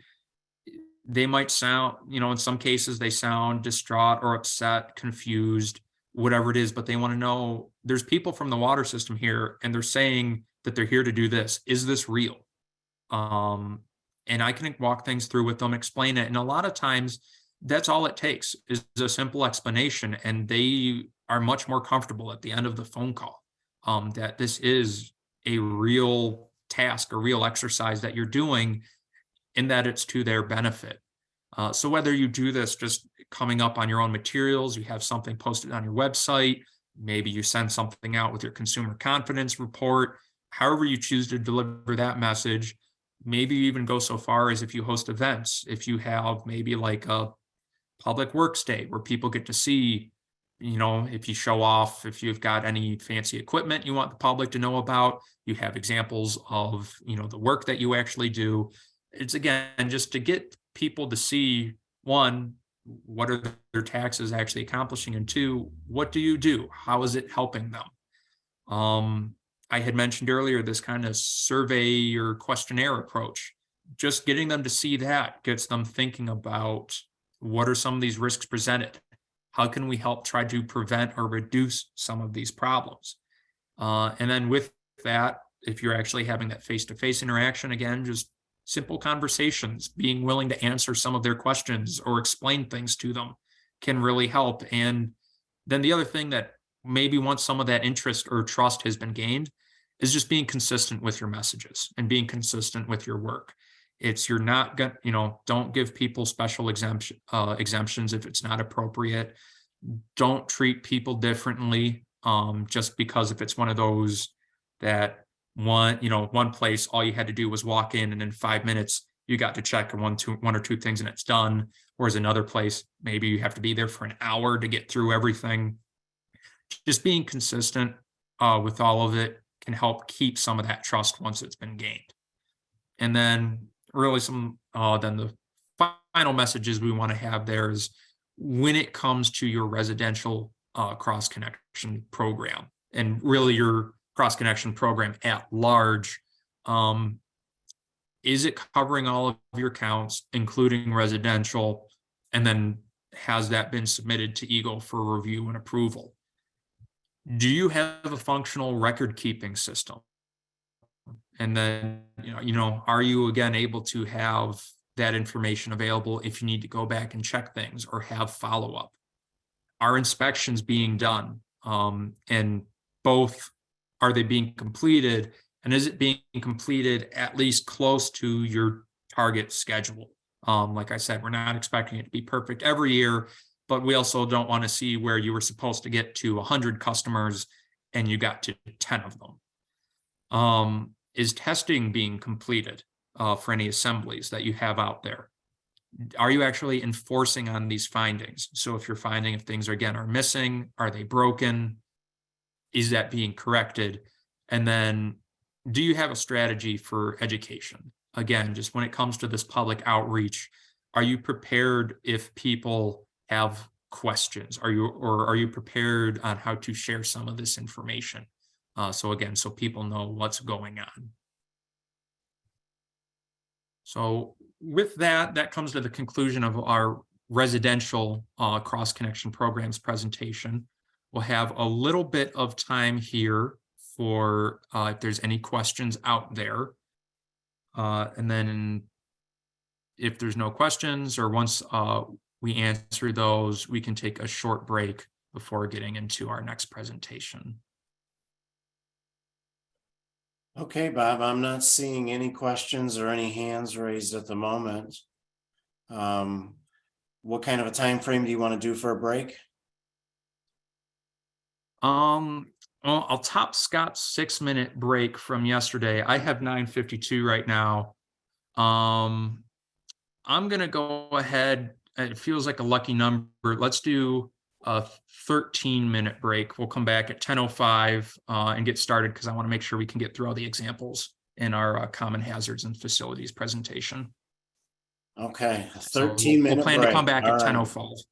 they might sound, in some cases they sound distraught or upset, confused, whatever it is, but they want to know, there's people from the water system here and they're saying that they're here to do this. Is this real? And I can walk things through with them, explain it. And a lot of times that's all it takes is a simple explanation, and they are much more comfortable at the end of the phone call that this is a real task, a real exercise that you're doing, and that it's to their benefit. So whether you do this just coming up on your own materials, you have something posted on your website, maybe you send something out with your consumer confidence report, however you choose to deliver that message, maybe you even go so far as if you host events, if you have maybe like a public works day where people get to see, if you show off, if you've got any fancy equipment you want the public to know about, you have examples of, the work that you actually do. It's, again, just to get people to see, one, what are their taxes actually accomplishing, and two, what do you do? How is it helping them? I had mentioned earlier this kind of survey or questionnaire approach. Just getting them to see that gets them thinking about, what are some of these risks presented? How can we help try to prevent or reduce some of these problems? And then with that, if you're actually having that face-to-face interaction, again, just simple conversations, being willing to answer some of their questions or explain things to them can really help. And then the other thing that maybe once some of that interest or trust has been gained is just being consistent with your messages and being consistent with your work. It's you're not going, don't give people special exemptions if it's not appropriate. Don't treat people differently just because if it's one of those that one place all you had to do was walk in and in 5 minutes you got to check one or two things and it's done. Whereas another place, maybe you have to be there for an hour to get through everything. Just being consistent with all of it can help keep some of that trust once it's been gained. And then really then the final messages we want to have there is when it comes to your residential cross connection program and really your cross connection program at large, is it covering all of your counts, including residential? And then has that been submitted to EGLE for review and approval? Do you have a functional record keeping system? And then, are you again able to have that information available if you need to go back and check things or have follow-up? Are inspections being done? And both, are they being completed? And is it being completed at least close to your target schedule? Like I said, we're not expecting it to be perfect every year, but we also don't want to see where you were supposed to get to 100 customers and you got to 10 of them. Is testing being completed for any assemblies that you have out there? Are you actually enforcing on these findings? So if you're finding if things are missing, are they broken? Is that being corrected? And then do you have a strategy for education? Again, just when it comes to this public outreach, are you prepared if people have questions? Are you prepared on how to share some of this information? So people know what's going on. So with that comes to the conclusion of our residential cross connection programs presentation. We'll have a little bit of time here for if there's any questions out there. And then if there's no questions or once we answer those, we can take a short break before getting into our next presentation. Okay, Bob, I'm not seeing any questions or any hands raised at the moment. What kind of a time frame do you want to do for a break? Well, I'll top Scott's 6-minute break from yesterday. I have 9:52 right now. I'm gonna go ahead. It feels like a lucky number. Let's do a 13-minute break. We'll come back at 10:05 and get started because I want to make sure we can get through all the examples in our common hazards and facilities presentation. Okay, a 13-minute we'll plan break. to come back All at right. 10:05.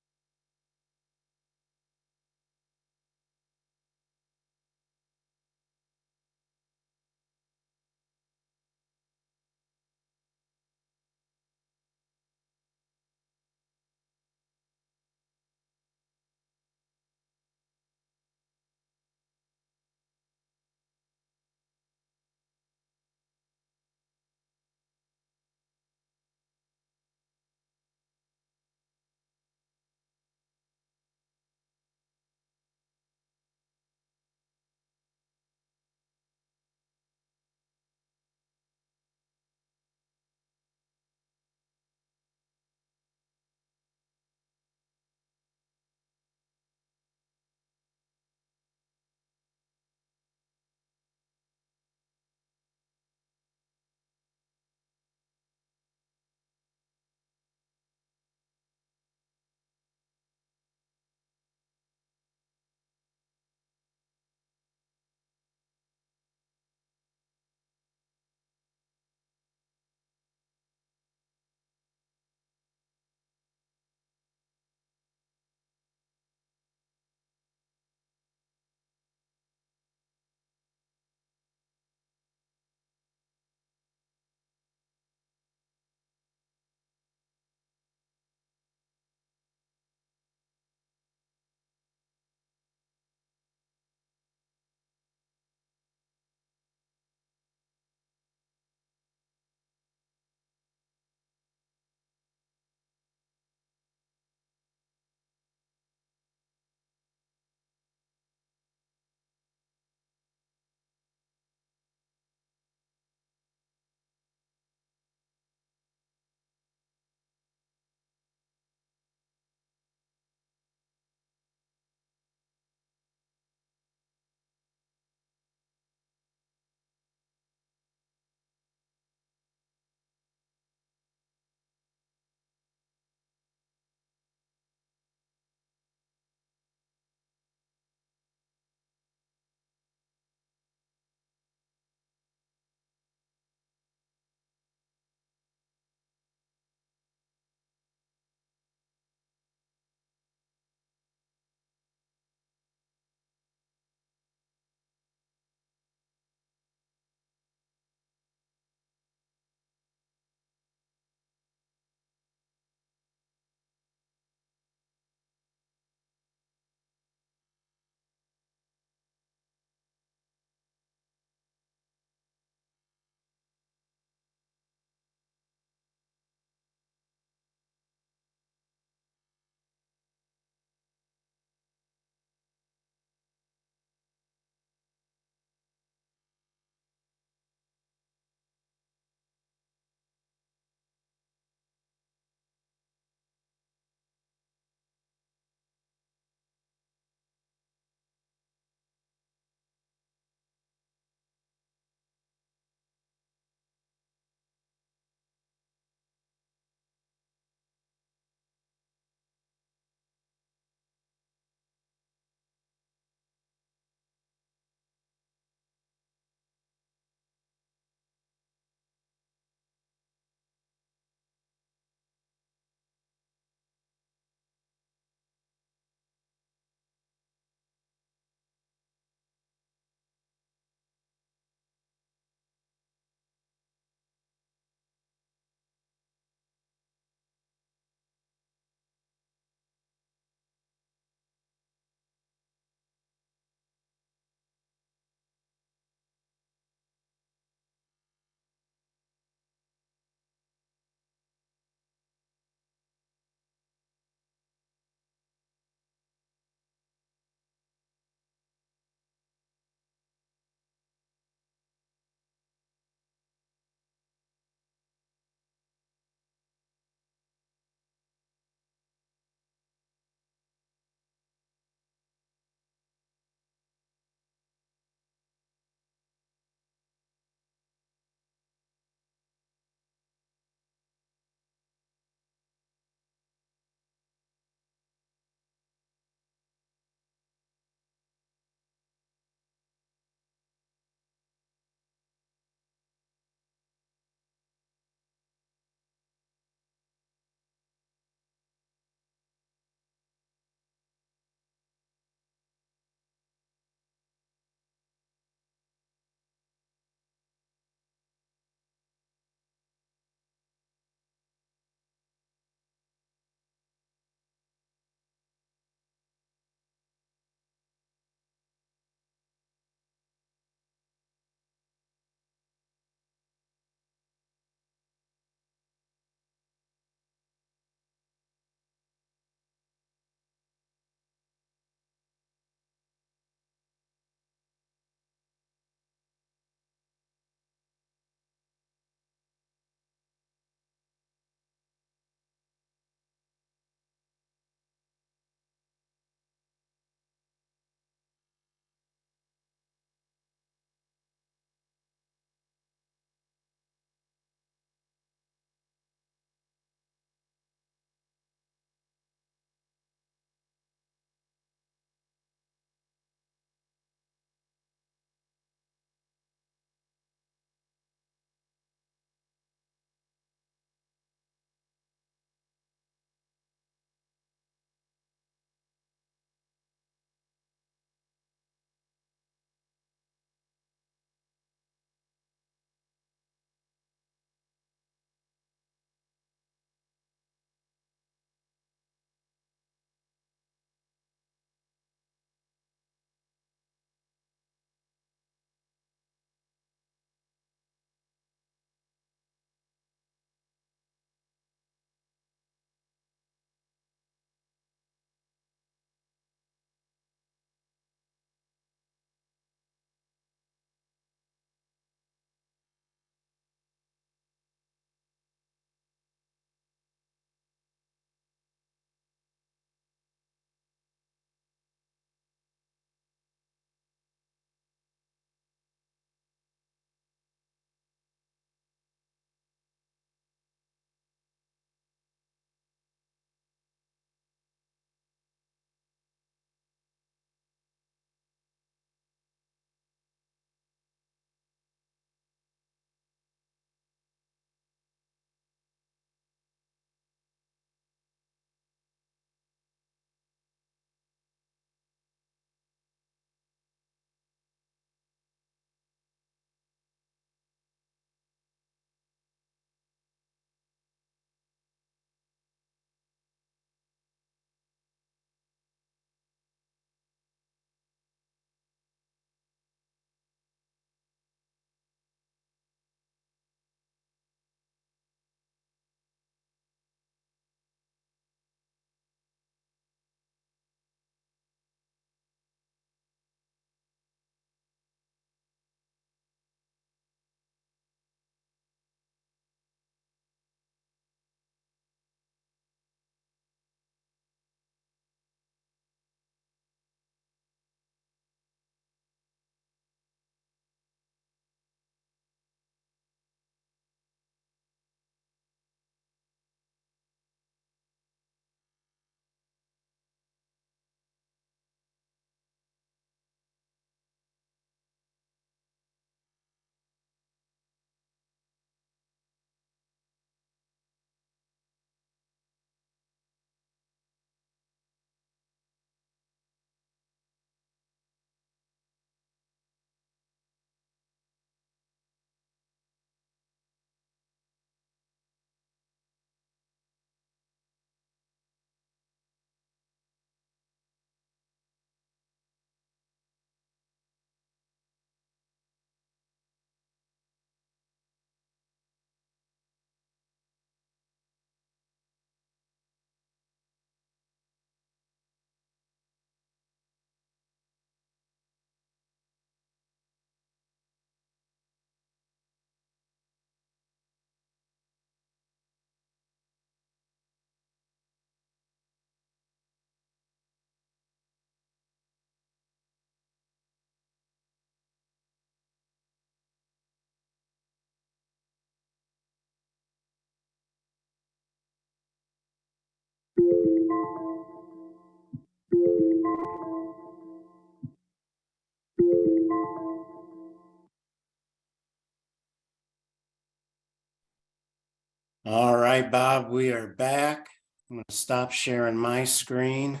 right, Bob, we are back. I'm gonna stop sharing my screen.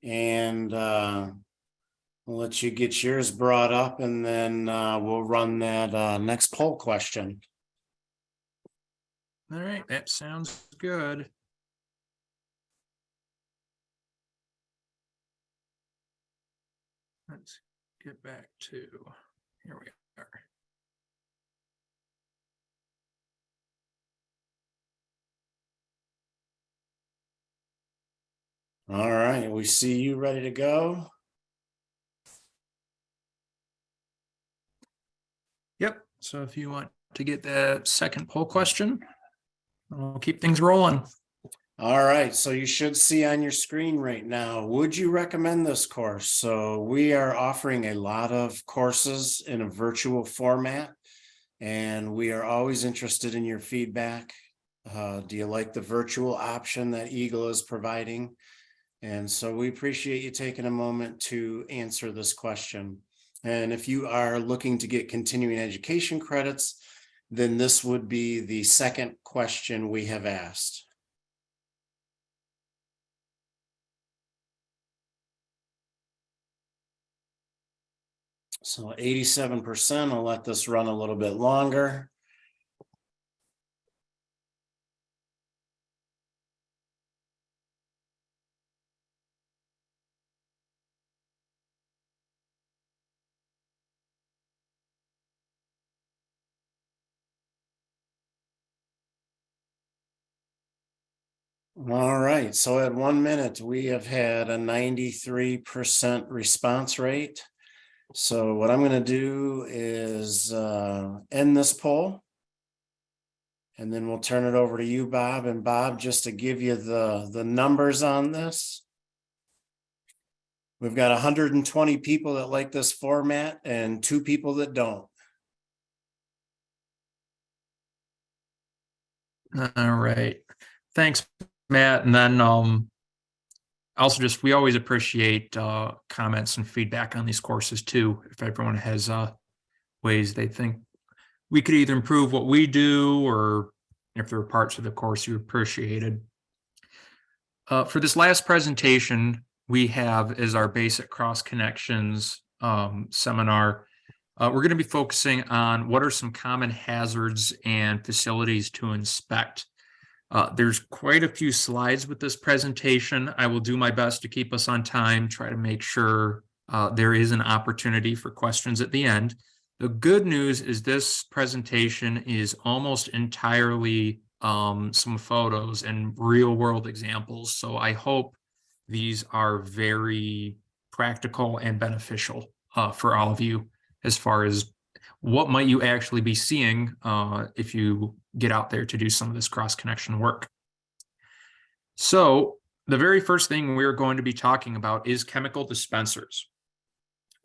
And we'll let you get yours brought up, and then we'll run that next poll question. All right, that sounds good. Let's get back to, here we are. All right, we see you ready to go. Yep, so if you want to get the second poll question, I'll keep things rolling. All right, so you should see on your screen right now, would you recommend this course? So we are offering a lot of courses in a virtual format, and we are always interested in your feedback. Do you like the virtual option that EGLE is providing? And so we appreciate you taking a moment to answer this question. And if you are looking to get continuing education credits, then this would be the second question we have asked. So 87%, I'll let this run a little bit longer. All right, so at 1 minute, we have had a 93% response rate. So what I'm going to do is end this poll. And then we'll turn it over to you, Bob. And Bob, just to give you the numbers on this. We've got 120 people that like this format and 2 people that don't. All right, thanks, Matt. And then also just, we always appreciate comments and feedback on these courses too. If everyone has ways they think we could either improve what we do, or if there are parts of the course you appreciated. For this last presentation, we have as our basic cross connections seminar. We're going to be focusing on what are some common hazards and facilities to inspect. There's quite a few slides with this presentation. I will do my best to keep us on time, try to make sure there is an opportunity for questions at the end. The good news is this presentation is almost entirely some photos and real world examples. So I hope these are very practical and beneficial for all of you, as far as what might you actually be seeing if you get out there to do some of this cross connection work. So the very first thing we're going to be talking about is chemical dispensers.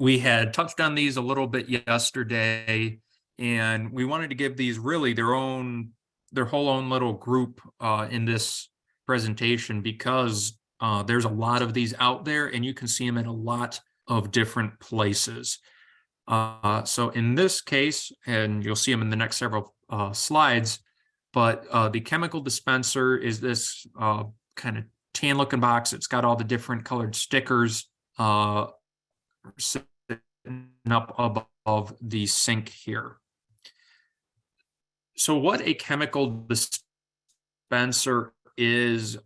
We had touched on these a little bit yesterday, and we wanted to give these really their whole own little group in this presentation, because there's a lot of these out there and you can see them in a lot of different places. So in this case, and you'll see them in the next several slides, but the chemical dispenser is this kind of tan looking box. It's got all the different colored stickers sitting up above the sink here. So what a chemical dispenser is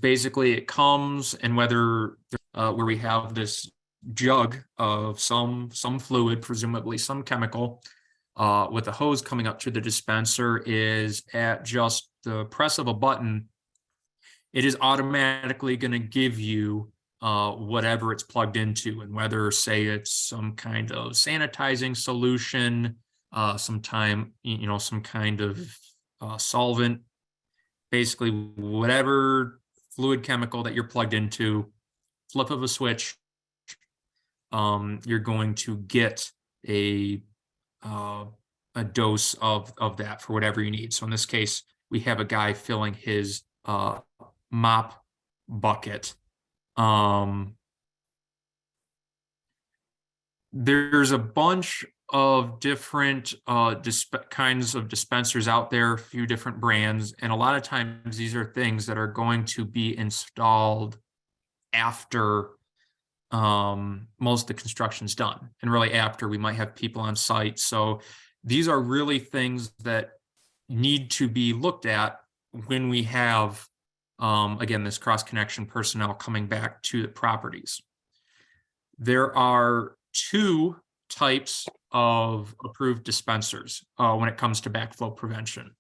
basically, it comes, and whether where we have this jug of some fluid, presumably some chemical, with a hose coming up to the dispenser, is at just the press of a button, it is automatically going to give you whatever it's plugged into, and whether, say, it's some kind of sanitizing solution, some kind of solvent, basically whatever fluid chemical that you're plugged into, flip of a switch, you're going to get a dose of that for whatever you need. So in this case, we have a guy filling his mop bucket. There's a bunch of different kinds of dispensers out there, a few different brands, and a lot of times these are things that are going to be installed after most of the construction's done, and really after we might have people on site. So these are really things that need to be looked at when we have again, this cross connection personnel coming back to the properties. There are two types of approved dispensers when it comes to backflow prevention.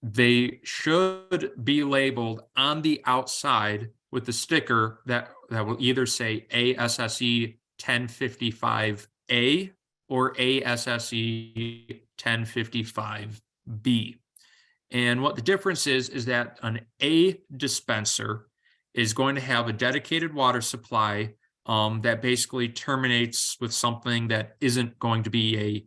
They should be labeled on the outside with the sticker that will either say ASSE 1055A or ASSE 1055B. And what the difference is that an A dispenser is going to have a dedicated water supply that basically terminates with something that isn't going to be a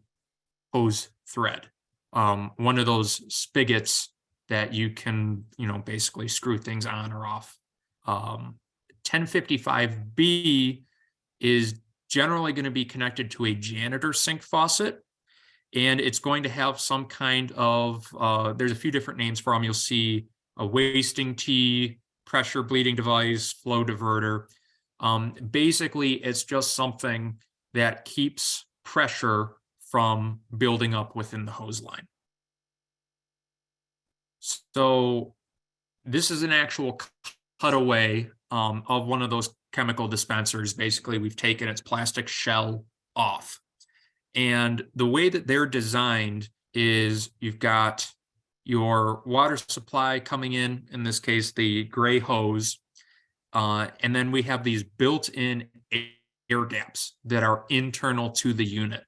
hose thread. One of those spigots that you can, basically screw things on or off. 1055B is generally going to be connected to a janitor sink faucet, and it's going to have some kind of, there's a few different names for them. You'll see a wasting tee, pressure bleeding device, flow diverter. Basically, it's just something that keeps pressure from building up within the hose line. So this is an actual cutaway of one of those chemical dispensers. Basically, we've taken its plastic shell off. And the way that they're designed is you've got your water supply coming in this case, the gray hose. And then we have these built-in air gaps that are internal to the unit.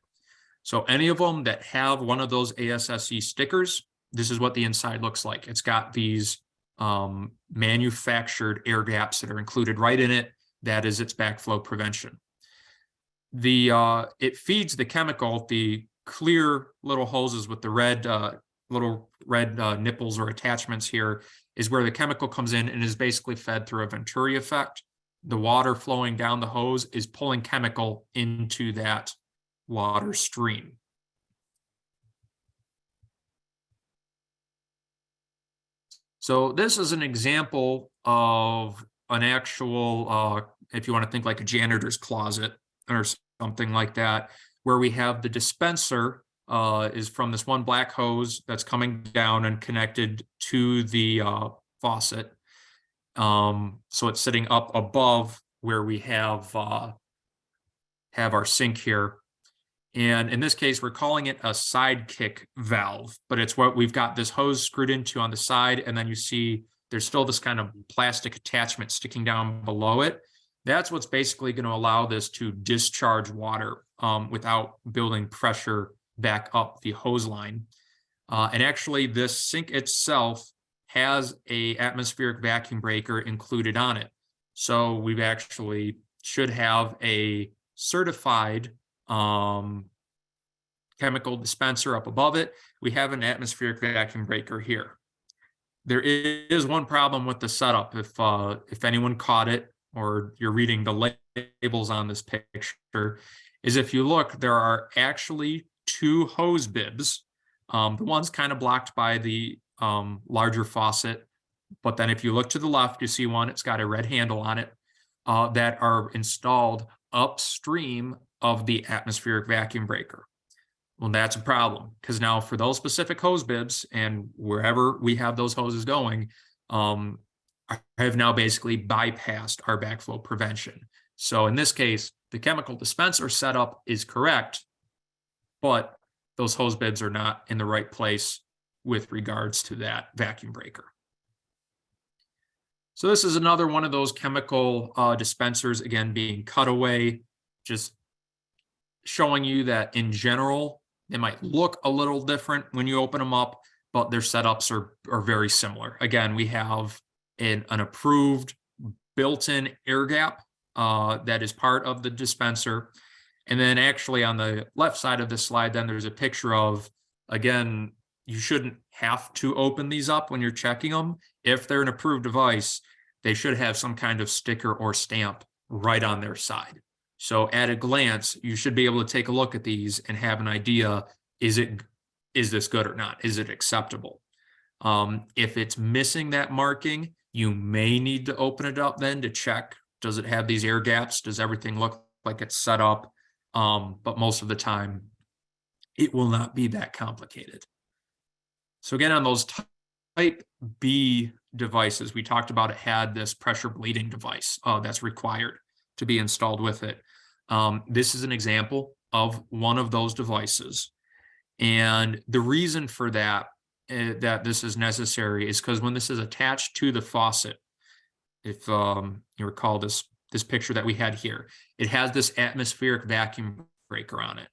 So any of them that have one of those ASSE stickers, this is what the inside looks like. It's got these manufactured air gaps that are included right in it. That is its backflow prevention. It feeds the chemical, the clear little hoses with the red nipples or attachments here is where the chemical comes in and is basically fed through a Venturi effect. The water flowing down the hose is pulling chemical into that water stream. So this is an example of an actual, if you want to think like a janitor's closet or something like that, where we have the dispenser is from this one black hose that's coming down and connected to the faucet. So it's sitting up above where we have our sink here. And in this case, we're calling it a sidekick valve, but it's what we've got this hose screwed into on the side. And then you see there's still this kind of plastic attachment sticking down below it. That's what's basically going to allow this to discharge water without building pressure back up the hose line. And actually, this sink itself has an atmospheric vacuum breaker included on it. So we've actually should have a certified chemical dispenser up above it. We have an atmospheric vacuum breaker here. There is one problem with the setup. If anyone caught it, or you're reading the labels on this picture, is if you look, there are actually two hose bibs. The one's kind of blocked by the larger faucet, but then if you look to the left, you see one, it's got a red handle on it, that are installed upstream of the atmospheric vacuum breaker. Well, that's a problem, because now for those specific hose bibs and wherever we have those hoses going, I have now basically bypassed our backflow prevention. So in this case, the chemical dispenser setup is correct, but those hose bibs are not in the right place with regards to that vacuum breaker. So this is another one of those chemical dispensers, again, being cut away, just showing you that in general, they might look a little different when you open them up, but their setups are very similar. Again, we have an approved built-in air gap that is part of the dispenser. And then actually on the left side of this slide, then there's a picture of, again, you shouldn't have to open these up when you're checking them. If they're an approved device, they should have some kind of sticker or stamp right on their side. So at a glance, you should be able to take a look at these and have an idea, is this good or not? Is it acceptable? If it's missing that marking, you may need to open it up then to check, does it have these air gaps? Does everything look like it's set up? But most of the time, it will not be that complicated. So again, on those type B devices, we talked about it had this pressure bleeding device that's required to be installed with it. This is an example of one of those devices. And the reason for that, that this is necessary is because when this is attached to the faucet, if you recall this picture that we had here, it has this atmospheric vacuum breaker on it.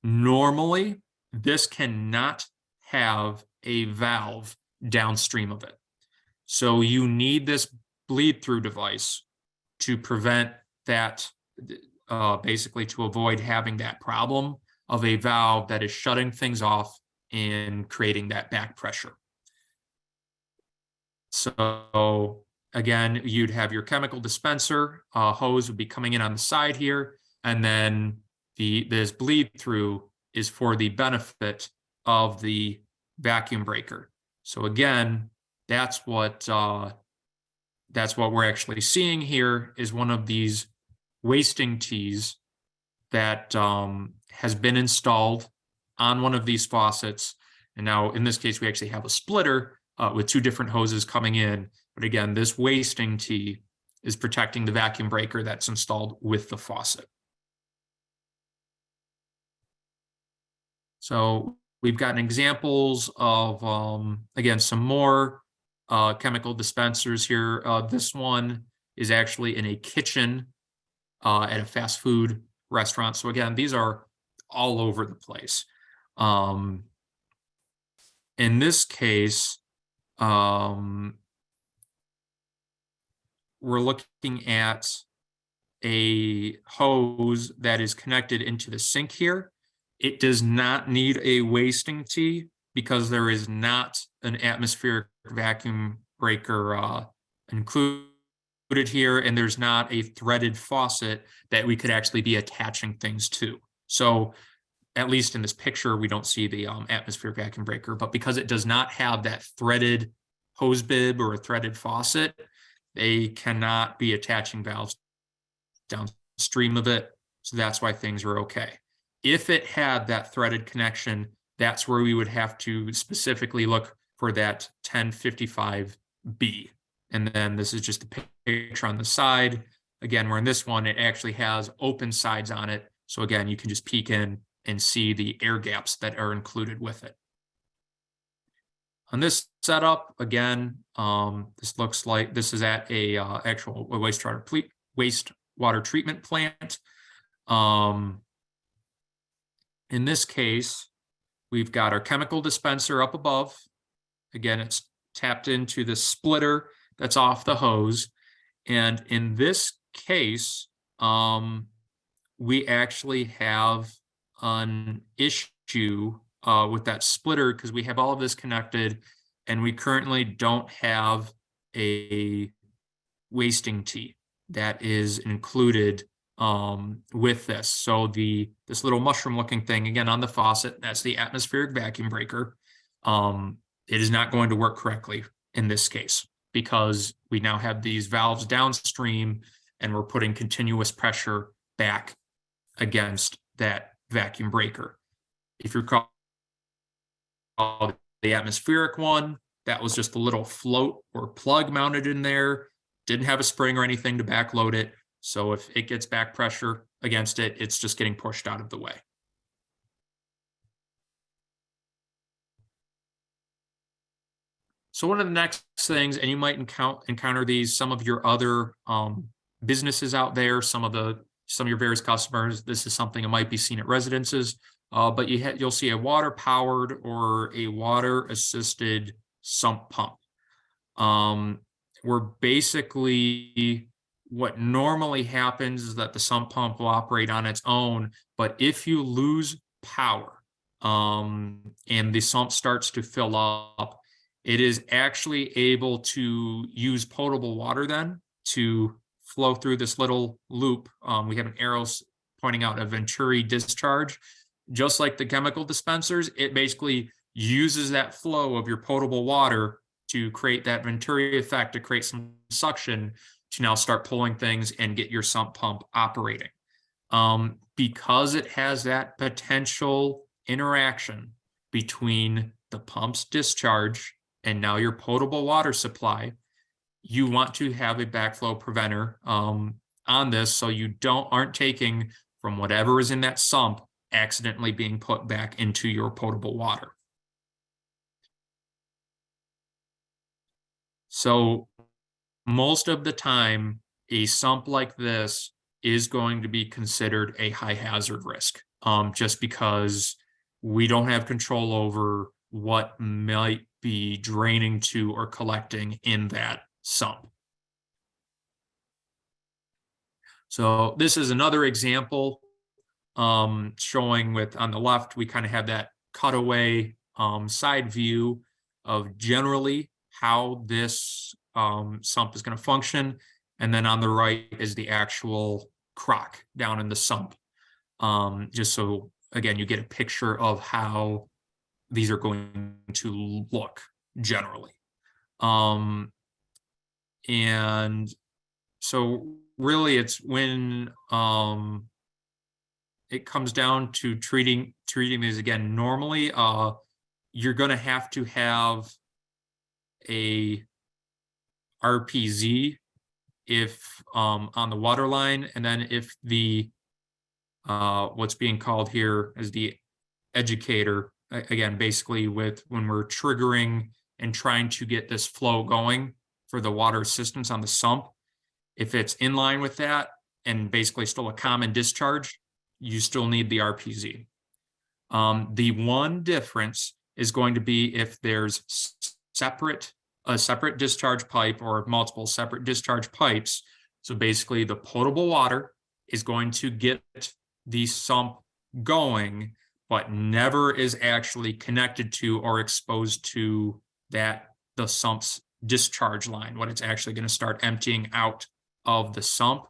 Normally, this cannot have a valve downstream of it. So you need this bleed through device to prevent that, basically to avoid having that problem of a valve that is shutting things off and creating that back pressure. So again, you'd have your chemical dispenser hose would be coming in on the side here, and then this bleed through is for the benefit of the vacuum breaker. So again, that's what we're actually seeing here, is one of these wasting tees that has been installed on one of these faucets. And now in this case, we actually have a splitter with two different hoses coming in. But again, this wasting tee is protecting the vacuum breaker that's installed with the faucet. So we've gotten examples of, again, some more chemical dispensers here. This one is actually in a kitchen at a fast food restaurant. So again, these are all over the place. In this case, we're looking at a hose that is connected into the sink here. It does not need a wasting tee because there is not an atmospheric vacuum breaker included here, and there's not a threaded faucet that we could actually be attaching things to. So at least in this picture, we don't see the atmospheric vacuum breaker, but because it does not have that threaded hose bib or a threaded faucet, they cannot be attaching valves downstream of it. So that's why things are okay. If it had that threaded connection, that's where we would have to specifically look for that 1055B. And then this is just the picture on the side. Again, where in this one, it actually has open sides on it. So again, you can just peek in and see the air gaps that are included with it. On this setup, again, this looks like this is at a actual wastewater treatment plant. In this case, we've got our chemical dispenser up above. Again, it's tapped into the splitter that's off the hose. And in this case, we actually have an issue with that splitter because we have all of this connected and we currently don't have a wasting tee that is included with this. So this little mushroom looking thing, again, on the faucet, that's the atmospheric vacuum breaker. It is not going to work correctly in this case because we now have these valves downstream and we're putting continuous pressure back against that vacuum breaker. If you recall the atmospheric one, that was just a little float or plug mounted in there, didn't have a spring or anything to backload it. So if it gets back pressure against it, it's just getting pushed out of the way. So one of the next things, and you might encounter these, some of your other businesses out there, some of your various customers, this is something that might be seen at residences, but you'll see a water powered or a water assisted sump pump. We're basically, what normally happens is that the sump pump will operate on its own, but if you lose power and the sump starts to fill up, it is actually able to use potable water then to flow through this little loop. We have an arrow pointing out a Venturi discharge. Just like the chemical dispensers, it basically uses that flow of your potable water to create that Venturi effect, to create some suction, to now start pulling things and get your sump pump operating. Because it has that potential interaction between the pump's discharge and now your potable water supply, you want to have a backflow preventer on this, so you aren't taking from whatever is in that sump accidentally being put back into your potable water. So most of the time, a sump like this is going to be considered a high hazard risk, just because we don't have control over what might be draining to or collecting in that sump. So this is another example showing with, on the left, we kind of have that cutaway side view of generally how this sump is going to function. And then on the right is the actual crock down in the sump. Just so, again, you get a picture of how these are going to look generally. And so really it's when it comes down to treating these, again, normally you're going to have a RPZ if on the water line, and then if the what's being called here is the educator, again, basically with when we're triggering and trying to get this flow going for the water assistance on the sump, if it's in line with that and basically still a common discharge, you still need the RPZ. The one difference is going to be if there's a separate discharge pipe or multiple separate discharge pipes. So basically the potable water is going to get the sump going, but never is actually connected to or exposed to the sump's discharge line, when it's actually going to start emptying out of the sump.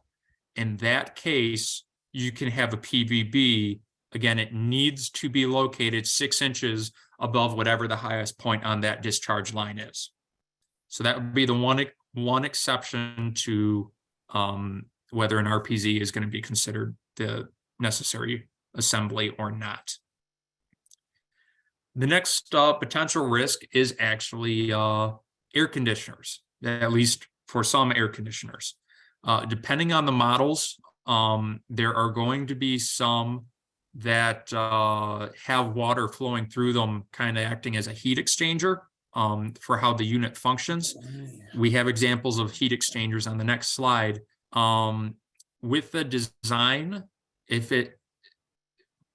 In that case, you can have a PVB. Again, it needs to be located 6 inches above whatever the highest point on that discharge line is. So that would be the one exception to whether an RPZ is going to be considered the necessary assembly or not. The next potential risk is actually air conditioners, at least for some air conditioners. Depending on the models, there are going to be some that have water flowing through them, kind of acting as a heat exchanger for how the unit functions. We have examples of heat exchangers on the next slide. With the design,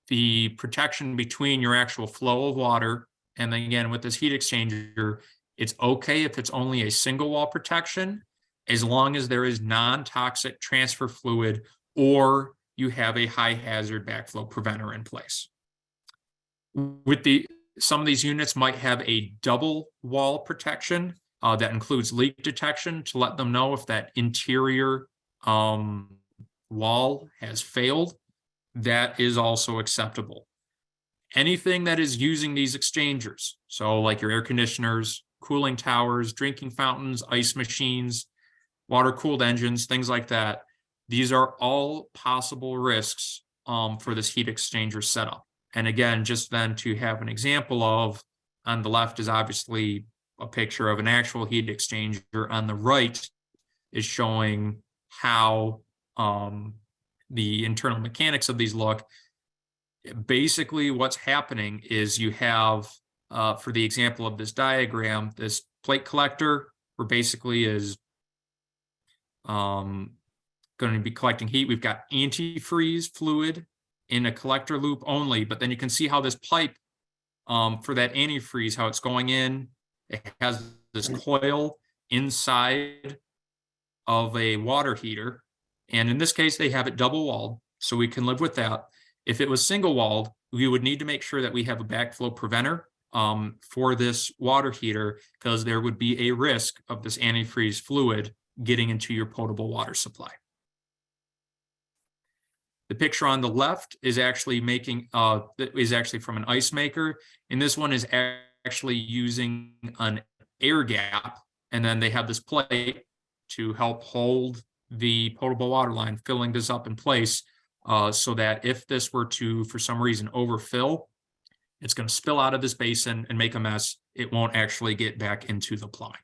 the protection between your actual flow of water, and then again with this heat exchanger, it's okay if it's only a single wall protection, as long as there is non-toxic transfer fluid or you have a high hazard backflow preventer in place. Some of these units might have a double wall protection that includes leak detection to let them know if that interior wall has failed. That is also acceptable. Anything that is using these exchangers, so like your air conditioners, cooling towers, drinking fountains, ice machines, water-cooled engines, things like that, these are all possible risks for this heat exchanger setup. And again, just then to have an example of, on the left is obviously a picture of an actual heat exchanger. On the right is showing how the internal mechanics of these look. Basically, what's happening is you have, for the example of this diagram, this plate collector, where basically is going to be collecting heat. We've got antifreeze fluid in a collector loop only, but then you can see how this pipe for that antifreeze, how it's going in, it has this coil inside of a water heater. And in this case, they have it double walled, so we can live with that. If it was single walled, we would need to make sure that we have a backflow preventer for this water heater, because there would be a risk of this antifreeze fluid getting into your potable water supply. The picture on the left is actually from an ice maker, and this one is actually using an air gap, and then they have this plate to help hold the potable water line, filling this up in place, so that if this were to, for some reason, overfill, it's going to spill out of this basin and make a mess. It won't actually get back into the plumbing.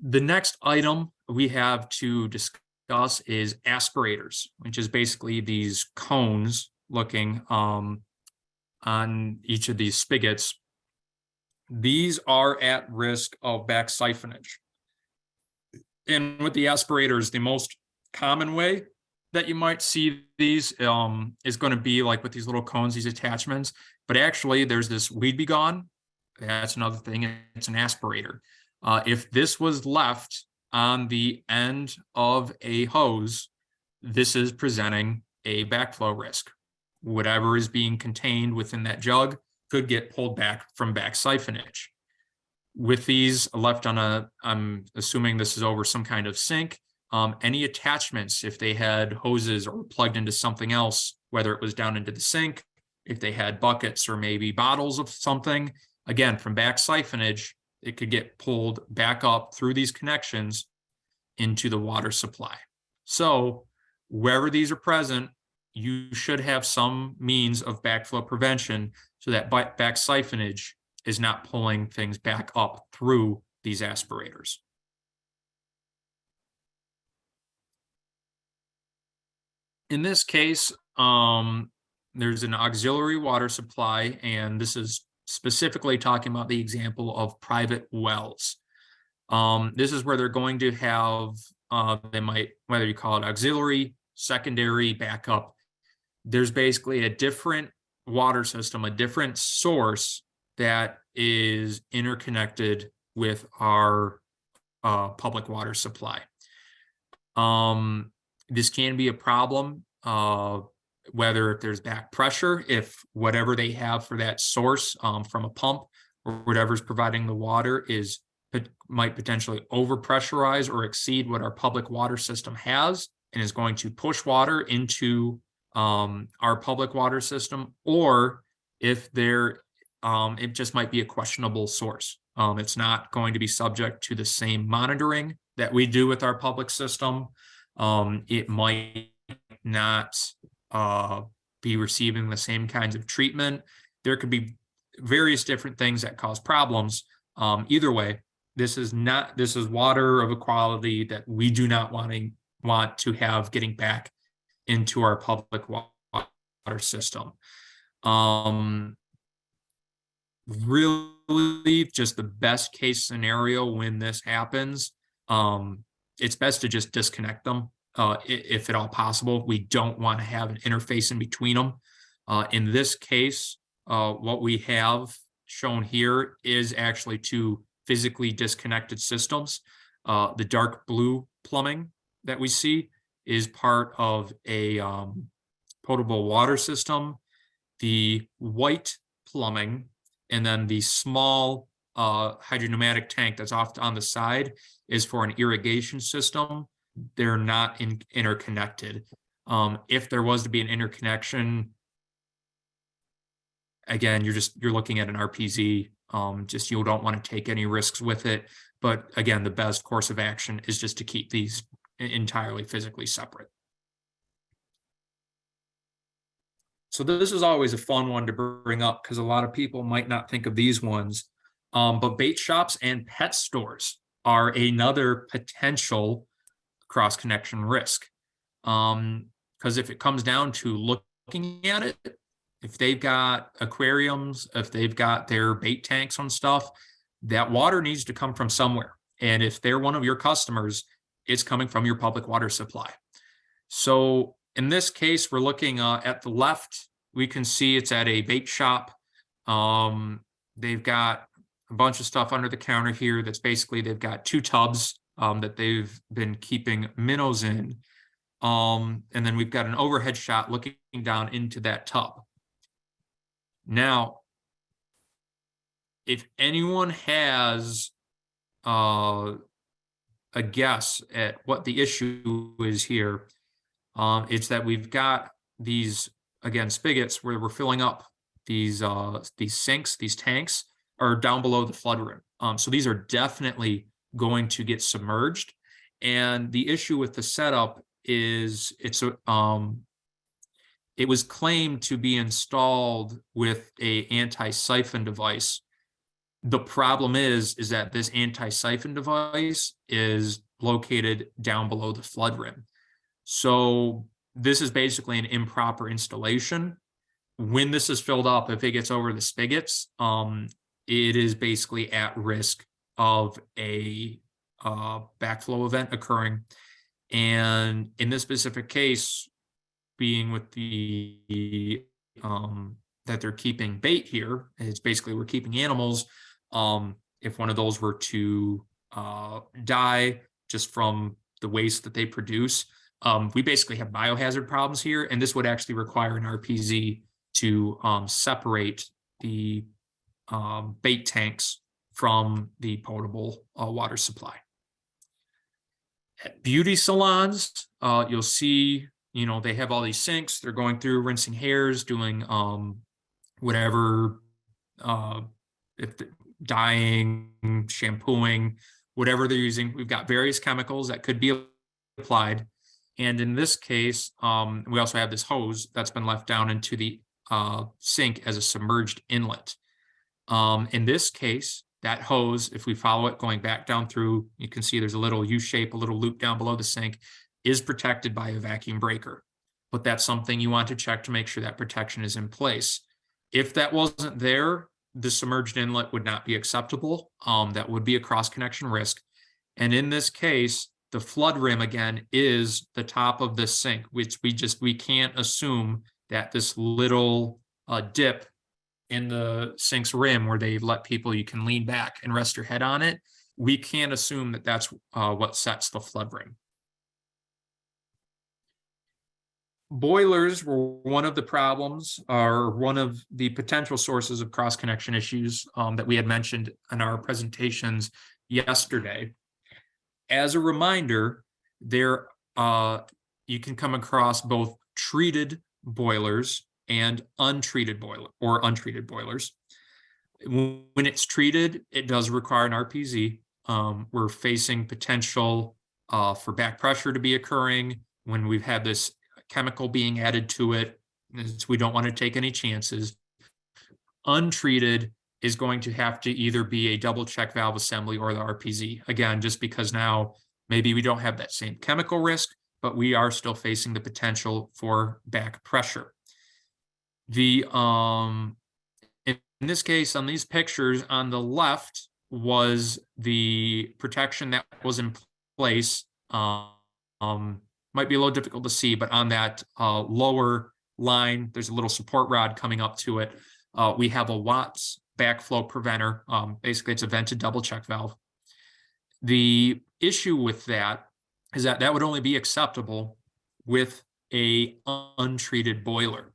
The next item we have to discuss is aspirators, which is basically these cones looking on each of these spigots. These are at risk of back siphonage. And with the aspirators, the most common way that you might see these is going to be like with these little cones, these attachments. But actually, there's this weed be gone. That's another thing. It's an aspirator. If this was left on the end of a hose, this is presenting a backflow risk. Whatever is being contained within that jug could get pulled back from back siphonage. With these left on I'm assuming this is over some kind of sink, any attachments, if they had hoses or plugged into something else, whether it was down into the sink, if they had buckets or maybe bottles of something, again, from back siphonage, it could get pulled back up through these connections into the water supply. So wherever these are present, you should have some means of backflow prevention so that back siphonage is not pulling things back up through these aspirators. In this case, there's an auxiliary water supply, and this is specifically talking about the example of private wells. This is where they're going to have, they might, whether you call it auxiliary, secondary, backup, there's basically a different water system, a different source that is interconnected with our public water supply. This can be a problem, whether if there's back pressure, if whatever they have for that source from a pump or whatever's providing the water might potentially overpressurize or exceed what our public water system has and is going to push water into our public water system, or if it just might be a questionable source. It's not going to be subject to the same monitoring that we do with our public system. It might not be receiving the same kinds of treatment. There could be various different things that cause problems. Either way, this is water of a quality that we do not want to have getting back into our public water system. Really, just the best case scenario when this happens, it's best to just disconnect them if at all possible. We don't want to have an interface in between them. In this case, what we have shown here is actually two physically disconnected systems. The dark blue plumbing that we see is part of a potable water system. The white plumbing and then the small hydropneumatic tank that's off on the side is for an irrigation system. They're not interconnected. If there was to be an interconnection, again, you're looking at an RPZ. Just you don't want to take any risks with it. But again, the best course of action is just to keep these entirely physically separate. So this is always a fun one to bring up because a lot of people might not think of these ones. But bait shops and pet stores are another potential cross-connection risk. Because if it comes down to looking at it, if they've got aquariums, if they've got their bait tanks on stuff, that water needs to come from somewhere. And if they're one of your customers, it's coming from your public water supply. So in this case, we're looking at the left, we can see it's at a bait shop. They've got a bunch of stuff under the counter here that's basically, they've got two tubs that they've been keeping minnows in. And then we've got an overhead shot looking down into that tub. Now, if anyone has a guess at what the issue is here. It's that we've got these, again, spigots where we're filling up these sinks, these tanks are down below the flood rim. So these are definitely going to get submerged. And the issue with the setup is it was claimed to be installed with a anti-siphon device. The problem is that this anti-siphon device is located down below the flood rim. So this is basically an improper installation. When this is filled up, if it gets over the spigots, it is basically at risk of a backflow event occurring. And in this specific case, being with the that they're keeping bait here, it's basically we're keeping animals. If one of those were to die just from the waste that they produce, we basically have biohazard problems here, and this would actually require an RPZ to separate the bait tanks from the potable water supply. At beauty salons, you'll see, they have all these sinks. They're going through rinsing hairs, doing whatever, if the dyeing, shampooing, whatever they're using. We've got various chemicals that could be applied. And in this case, we also have this hose that's been left down into the sink as a submerged inlet. In this case, that hose, if we follow it going back down through, you can see there's a little U-shape, a little loop down below the sink, is protected by a vacuum breaker. But that's something you want to check to make sure that protection is in place. If that wasn't there, the submerged inlet would not be acceptable. That would be a cross-connection risk. And in this case, the flood rim, again, is the top of this sink, which we can't assume that this little dip in the sink's rim where they let people, you can lean back and rest your head on it. We can't assume that that's what sets the flood rim. Boilers were one of the problems, or one of the potential sources of cross-connection issues that we had mentioned in our presentations yesterday. As a reminder, you can come across both treated boilers and untreated boilers. When it's treated, it does require an RPZ. We're facing potential for back pressure to be occurring when we've had this chemical being added to it. We don't want to take any chances. Untreated is going to have to either be a double check valve assembly or the RPZ. Again, just because now maybe we don't have that same chemical risk, but we are still facing the potential for back pressure. In this case, on these pictures on the left was the protection that was in place. Might be a little difficult to see, but on that lower line, there's a little support rod coming up to it. We have a Watts backflow preventer. Basically, it's a vented double check valve. The issue with that is that that would only be acceptable with a untreated boiler.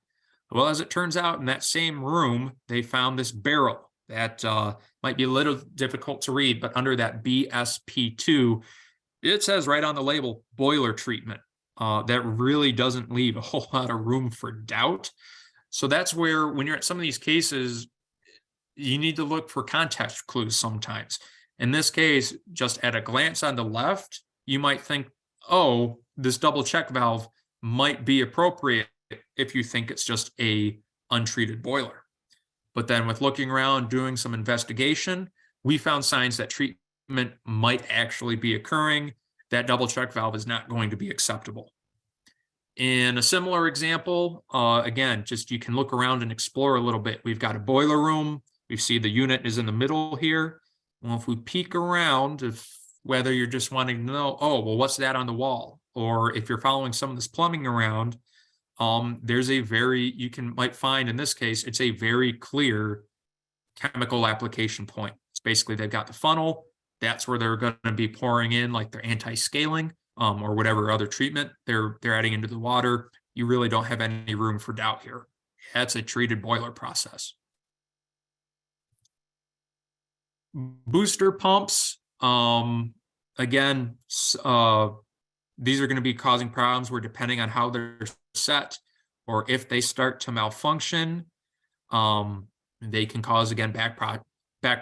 Well, as it turns out, in that same room, they found this barrel that might be a little difficult to read, but under that BSP2, it says right on the label, boiler treatment. That really doesn't leave a whole lot of room for doubt. So that's where, when you're at some of these cases, you need to look for context clues sometimes. In this case, just at a glance on the left, you might think, oh, this double check valve might be appropriate if you think it's just a untreated boiler. But then with looking around, doing some investigation, we found signs that treatment might actually be occurring. That double check valve is not going to be acceptable. In a similar example, again, just you can look around and explore a little bit. We've got a boiler room. We see the unit is in the middle here. Well, if we peek around, whether you're just wanting to know, oh, well, what's that on the wall? Or if you're following some of this plumbing around, there's you might find in this case, it's a very clear chemical application point. It's basically, they've got the funnel. That's where they're going to be pouring in like their anti-scaling or whatever other treatment they're adding into the water. You really don't have any room for doubt here. That's a treated boiler process. Booster pumps, again, these are going to be causing problems where, depending on how they're set or if they start to malfunction, they can cause, again, back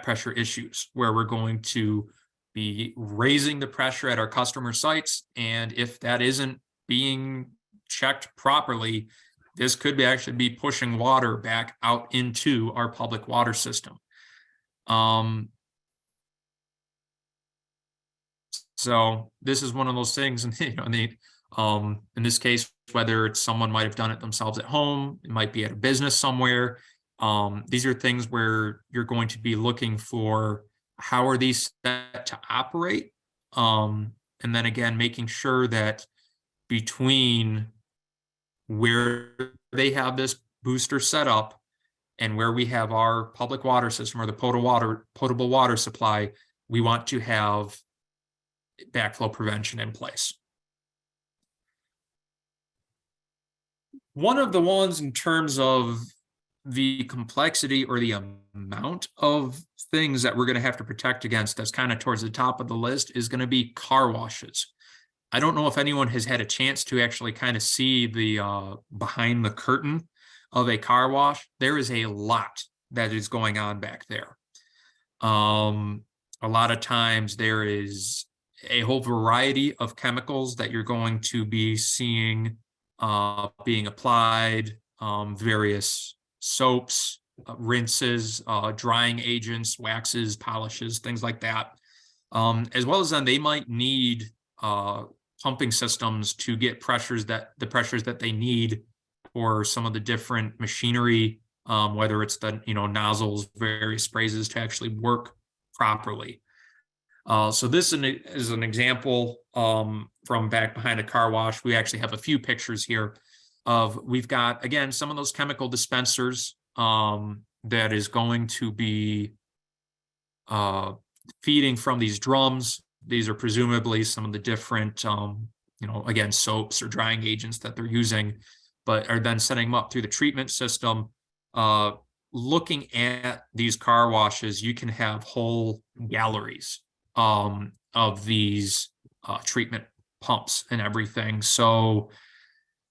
pressure issues, where we're going to be raising the pressure at our customer sites. And if that isn't being checked properly, this could actually be pushing water back out into our public water system. So this is one of those things, and in this case, whether it's someone might have done it themselves at home, it might be at a business somewhere. These are things where you're going to be looking for, how are these set to operate? And then again, making sure that between where they have this booster set up and where we have our public water system or the potable water supply, we want to have backflow prevention in place. One of the ones, in terms of the complexity or the amount of things that we're going to have to protect against, that's kind of towards the top of the list, is going to be car washes. I don't know if anyone has had a chance to actually kind of see the behind the curtain of a car wash. There is a lot that is going on back there. A lot of times there is a whole variety of chemicals that you're going to be seeing being applied, various soaps, rinses, drying agents, waxes, polishes, things like that. As well as then they might need pumping systems to get the pressures that they need for some of the different machinery, whether it's the nozzles, various sprays, to actually work properly. So this is an example from back behind a car wash. We actually have a few pictures here of, we've got, again, some of those chemical dispensers that is going to be feeding from these drums. These are presumably some of the different, again, soaps or drying agents that they're using, but are then setting them up through the treatment system. Looking at these car washes, you can have whole galleries of these treatment pumps and everything. So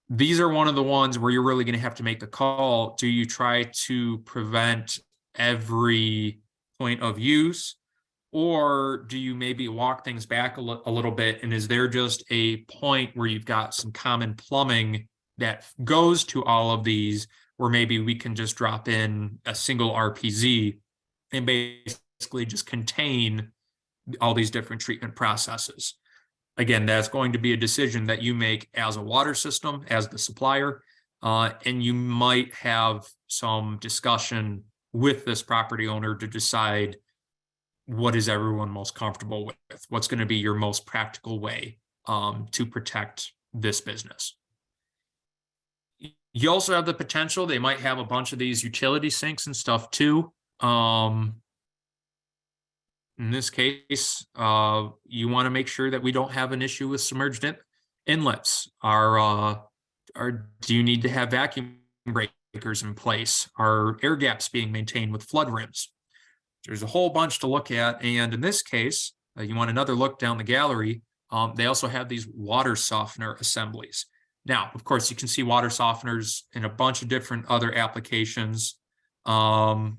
these are one of the ones where you're really going to have to make the call. Do you try to prevent every point of use, or do you maybe walk things back a little bit? And is there just a point where you've got some common plumbing that goes to all of these, where maybe we can just drop in a single RPZ and basically just contain all these different treatment processes? Again, that's going to be a decision that you make as a water system, as the supplier, and you might have some discussion with this property owner to decide what is everyone most comfortable with, what's going to be your most practical way to protect this business. You also have the potential, they might have a bunch of these utility sinks and stuff too. In this case, you want to make sure that we don't have an issue with submerged inlets. Do you need to have vacuum breakers in place? Are air gaps being maintained with flood rims? There's a whole bunch to look at. And in this case, you want another look down the gallery. They also have these water softener assemblies. Now, of course, you can see water softeners in a bunch of different other applications. But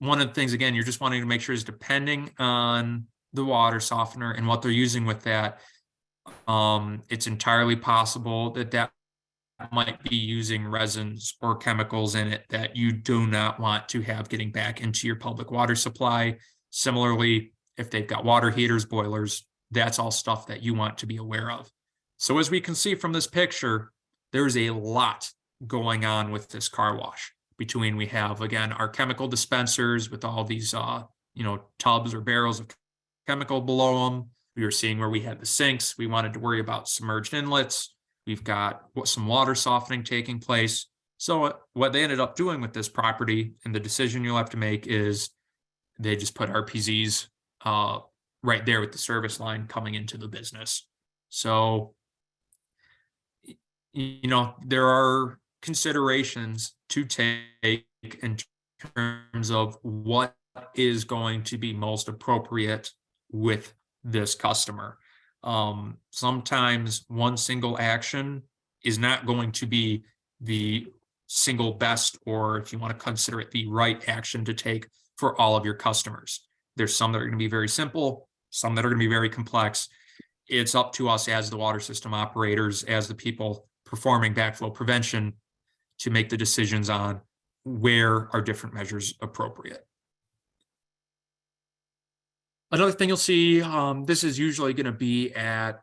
one of the things, again, you're just wanting to make sure is, depending on the water softener and what they're using with that, it's entirely possible that that might be using resins or chemicals in it that you do not want to have getting back into your public water supply. Similarly, if they've got water heaters, boilers, that's all stuff that you want to be aware of. So as we can see from this picture, there's a lot going on with this car wash. Between, we have, again, our chemical dispensers with all these, tubs or barrels of chemical below them. We were seeing where we had the sinks. We wanted to worry about submerged inlets. We've got some water softening taking place. So what they ended up doing with this property, and the decision you'll have to make, is they just put RPZs right there with the service line coming into the business. So, there are considerations to take in terms of what is going to be most appropriate with this customer. Sometimes one single action is not going to be the single best, or if you want to consider it, the right action to take for all of your customers. There's some that are going to be very simple, some that are going to be very complex. It's up to us as the water system operators, as the people performing backflow prevention, to make the decisions on where are different measures appropriate. Another thing you'll see, this is usually going to be at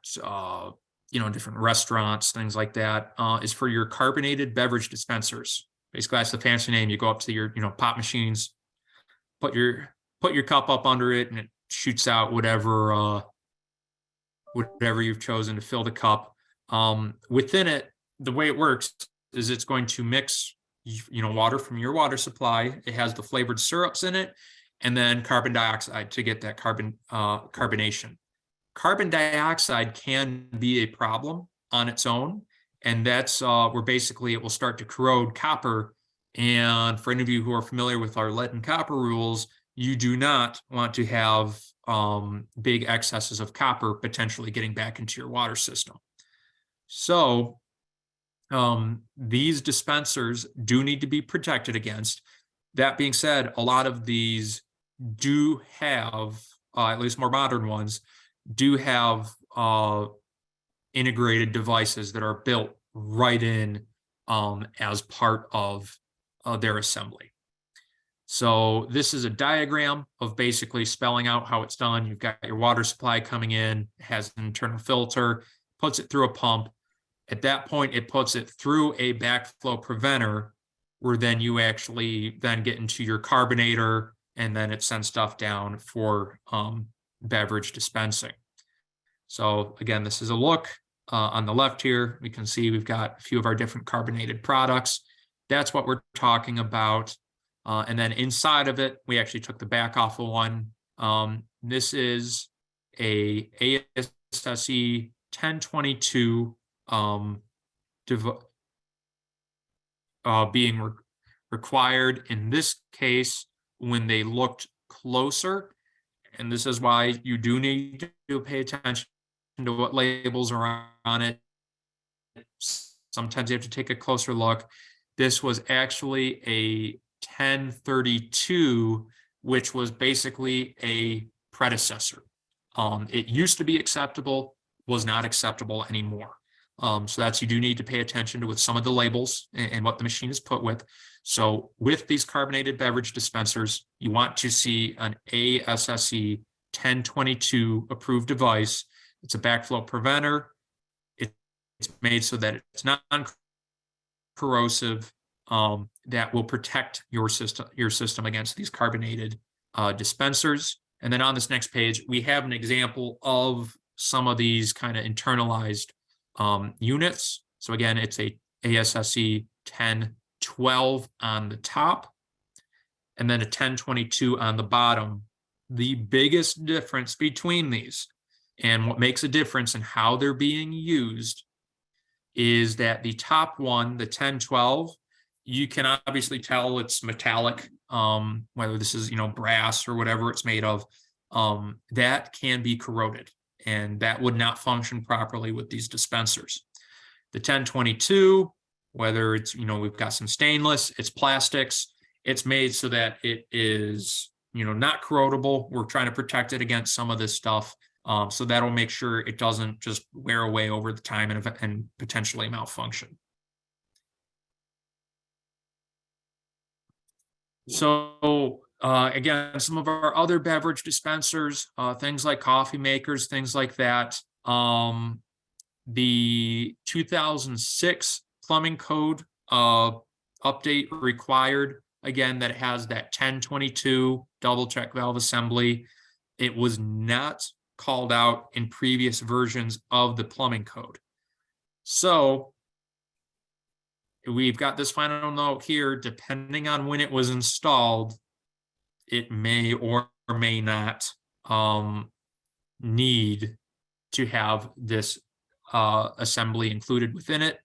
different restaurants, things like that, is for your carbonated beverage dispensers. Basically, that's the fancy name. You go up to your pop machines, put your cup up under it, and it shoots out whatever you've chosen to fill the cup. Within it, the way it works is it's going to mix water from your water supply. It has the flavored syrups in it, and then carbon dioxide to get that carbonation. Carbon dioxide can be a problem on its own, and that's where basically it will start to corrode copper. And for any of you who are familiar with our lead and copper rules, you do not want to have big excesses of copper potentially getting back into your water system. So these dispensers do need to be protected against. That being said, a lot of these do have, at least more modern ones, do have integrated devices that are built right in as part of their assembly. So this is a diagram of basically spelling out how it's done. You've got your water supply coming in, it has an internal filter, puts it through a pump. At that point, it puts it through a backflow preventer, where then you actually then get into your carbonator, and then it sends stuff down for beverage dispensing. So again, this is a look on the left here. We can see we've got a few of our different carbonated products. That's what we're talking about. And then inside of it, we actually took the back off of one. This is a ASSE 1022 being required in this case when they looked closer. And this is why you do need to pay attention to what labels are on it. Sometimes you have to take a closer look. This was actually a 1032, which was basically a predecessor. It used to be acceptable, was not acceptable anymore. So that's, you do need to pay attention to with some of the labels and what the machine is put with. So with these carbonated beverage dispensers, you want to see an ASSE 1022 approved device. It's a backflow preventer. It's made so that it's non-corrosive, that will protect your system against these carbonated dispensers. And then on this next page, we have an example of some of these kind of internalized units. So again, it's a ASSE 1012 on the top, and then a 1022 on the bottom. The biggest difference between these, and what makes a difference in how they're being used, is that the top one, the 1012, you can obviously tell it's metallic, whether this is brass or whatever it's made of, that can be corroded, and that would not function properly with these dispensers. The 1022, whether it's we've got some stainless, it's plastics, it's made so that it is not corrodable. We're trying to protect it against some of this stuff, so that'll make sure it doesn't just wear away over the time and potentially malfunction. So again, some of our other beverage dispensers, things like coffee makers, things like that. The 2006 plumbing code update required, again, that it has that 1022 double check valve assembly. It was not called out in previous versions of the plumbing code. So we've got this final note here, depending on when it was installed, it may or may not need to have this assembly included within it.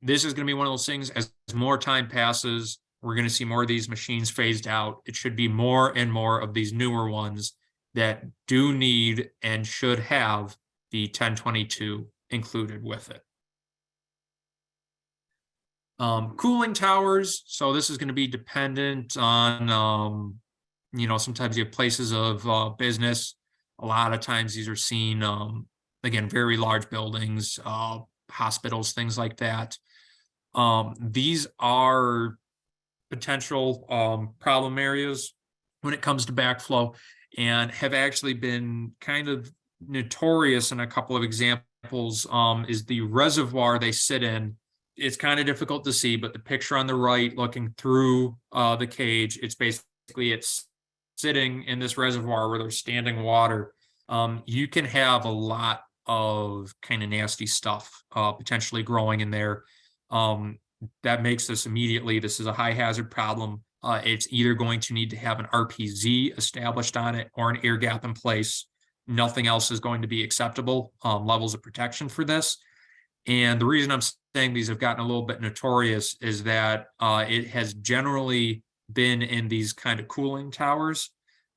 This is going to be one of those things, as more time passes, We're going to see more of these machines phased out. It should be more and more of these newer ones that do need and should have the 1022 included with it. Cooling towers. So this is going to be dependent on, sometimes you have places of business. A lot of times these are seen, again, very large buildings, hospitals, things like that. These are potential problem areas when it comes to backflow, and have actually been kind of notorious in a couple of examples. Is the reservoir they sit in. It's kind of difficult to see, but the picture on the right, looking through the cage, it's sitting in this reservoir where there's standing water. You can have a lot of kind of nasty stuff potentially growing in there. That makes this is a high hazard problem. It's either going to need to have an RPZ established on it or an air gap in place. Nothing else is going to be acceptable levels of protection for this. And the reason I'm saying these have gotten a little bit notorious is that it has generally been in these kind of cooling towers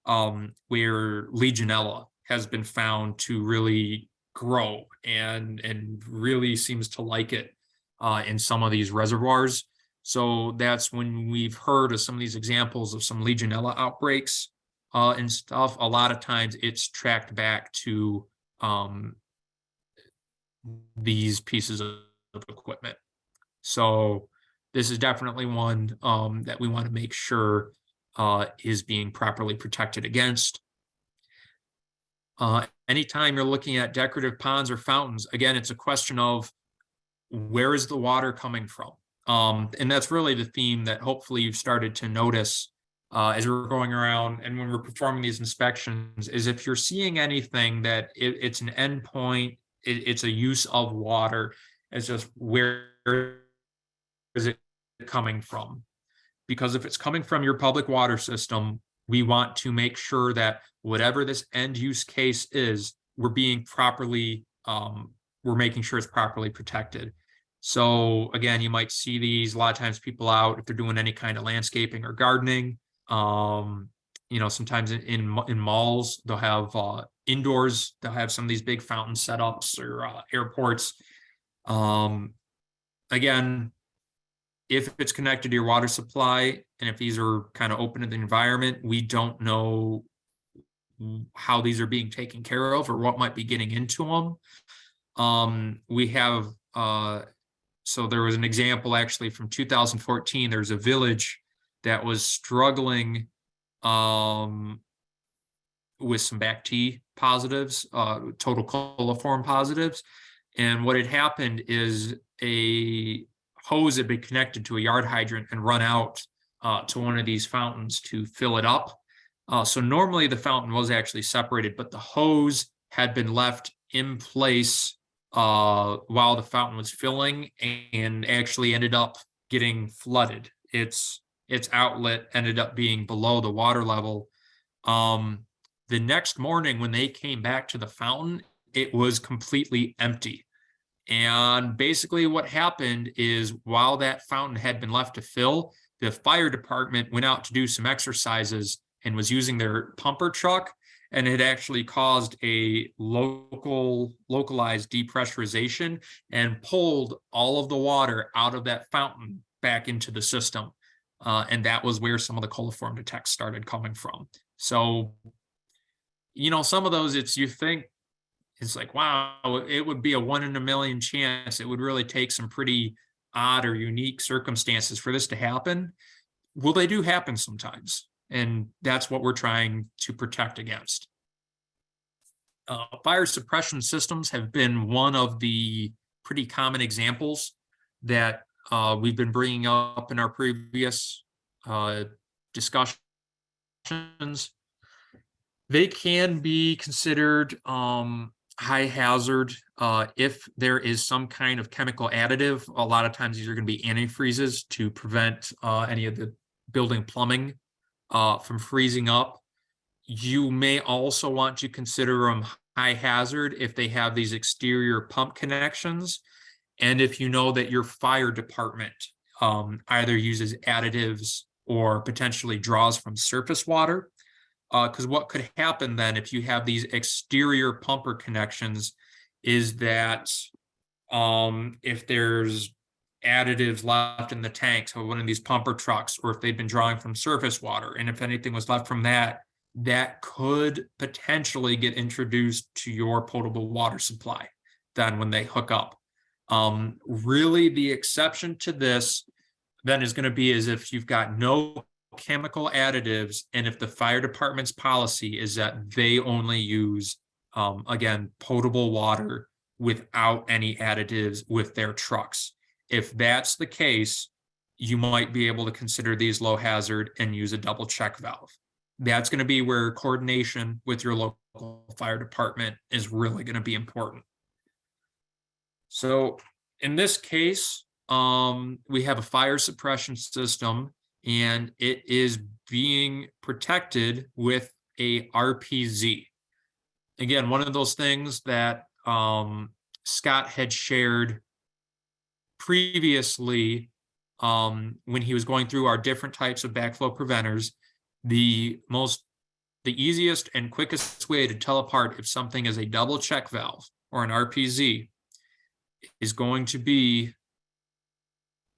where Legionella has been found to really grow and really seems to like it in some of these reservoirs. So that's when we've heard of some of these examples of some Legionella outbreaks and stuff. A lot of times it's tracked back to these pieces of equipment. So this is definitely one that we want to make sure is being properly protected against. Anytime you're looking at decorative ponds or fountains, again, it's a question of where is the water coming from? And that's really the theme that hopefully you've started to notice as we're going around and when we're performing these inspections, is if you're seeing anything that it's an endpoint, it's a use of water, it's just where is it coming from? Because if it's coming from your public water system, we want to make sure that whatever this end use case is, we're being properly, we're making sure it's properly protected. So again, you might see these a lot of times people out if they're doing any kind of landscaping or gardening. Sometimes in malls they'll have indoors. They'll have some of these big fountain setups or airports. Again, if it's connected to your water supply and if these are kind of open to the environment, we don't know how these are being taken care of or what might be getting into them. We have so there was an example actually from 2014. There's a village that was struggling with some BACT positives, total coliform positives. And what had happened is a hose had been connected to a yard hydrant and run out to one of these fountains to fill it up. So normally the fountain was actually separated, but the hose had been left in place while the fountain was filling and actually ended up getting flooded. Its outlet ended up being below the water level. The next morning when they came back to the fountain, it was completely empty. And basically what happened is while that fountain had been left to fill, the fire department went out to do some exercises and was using their pumper truck, and it actually caused a localized depressurization and pulled all of the water out of that fountain back into the system. And that was where some of the coliform detects started coming from. So, some of those, you think, it's like, wow, it would be a 1 in a million chance. It would really take some pretty odd or unique circumstances for this to happen. Well, they do happen sometimes. And that's what we're trying to protect against. Fire suppression systems have been one of the pretty common examples that we've been bringing up in our previous discussions. They can be considered high hazard if there is some kind of chemical additive. A lot of times these are going to be antifreezes to prevent any of the building plumbing from freezing up. You may also want to consider them high hazard if they have these exterior pump connections, and if you know that your fire department either uses additives or potentially draws from surface water. Because what could happen then if you have these exterior pumper connections is that if there's additives left in the tanks of one of these pumper trucks, or if they've been drawing from surface water, and if anything was left from that, that could potentially get introduced to your potable water supply then when they hook up. Really, the exception to this then is going to be as if you've got no chemical additives, and if the fire department's policy is that they only use, again, potable water without any additives with their trucks. If that's the case, you might be able to consider these low hazard and use a double check valve. That's going to be where coordination with your local fire department is really going to be important. So in this case, we have a fire suppression system, and it is being protected with a RPZ. Again, one of those things that Scott had shared previously when he was going through our different types of backflow preventers. The easiest and quickest way to tell apart if something is a double check valve or an RPZ is going to be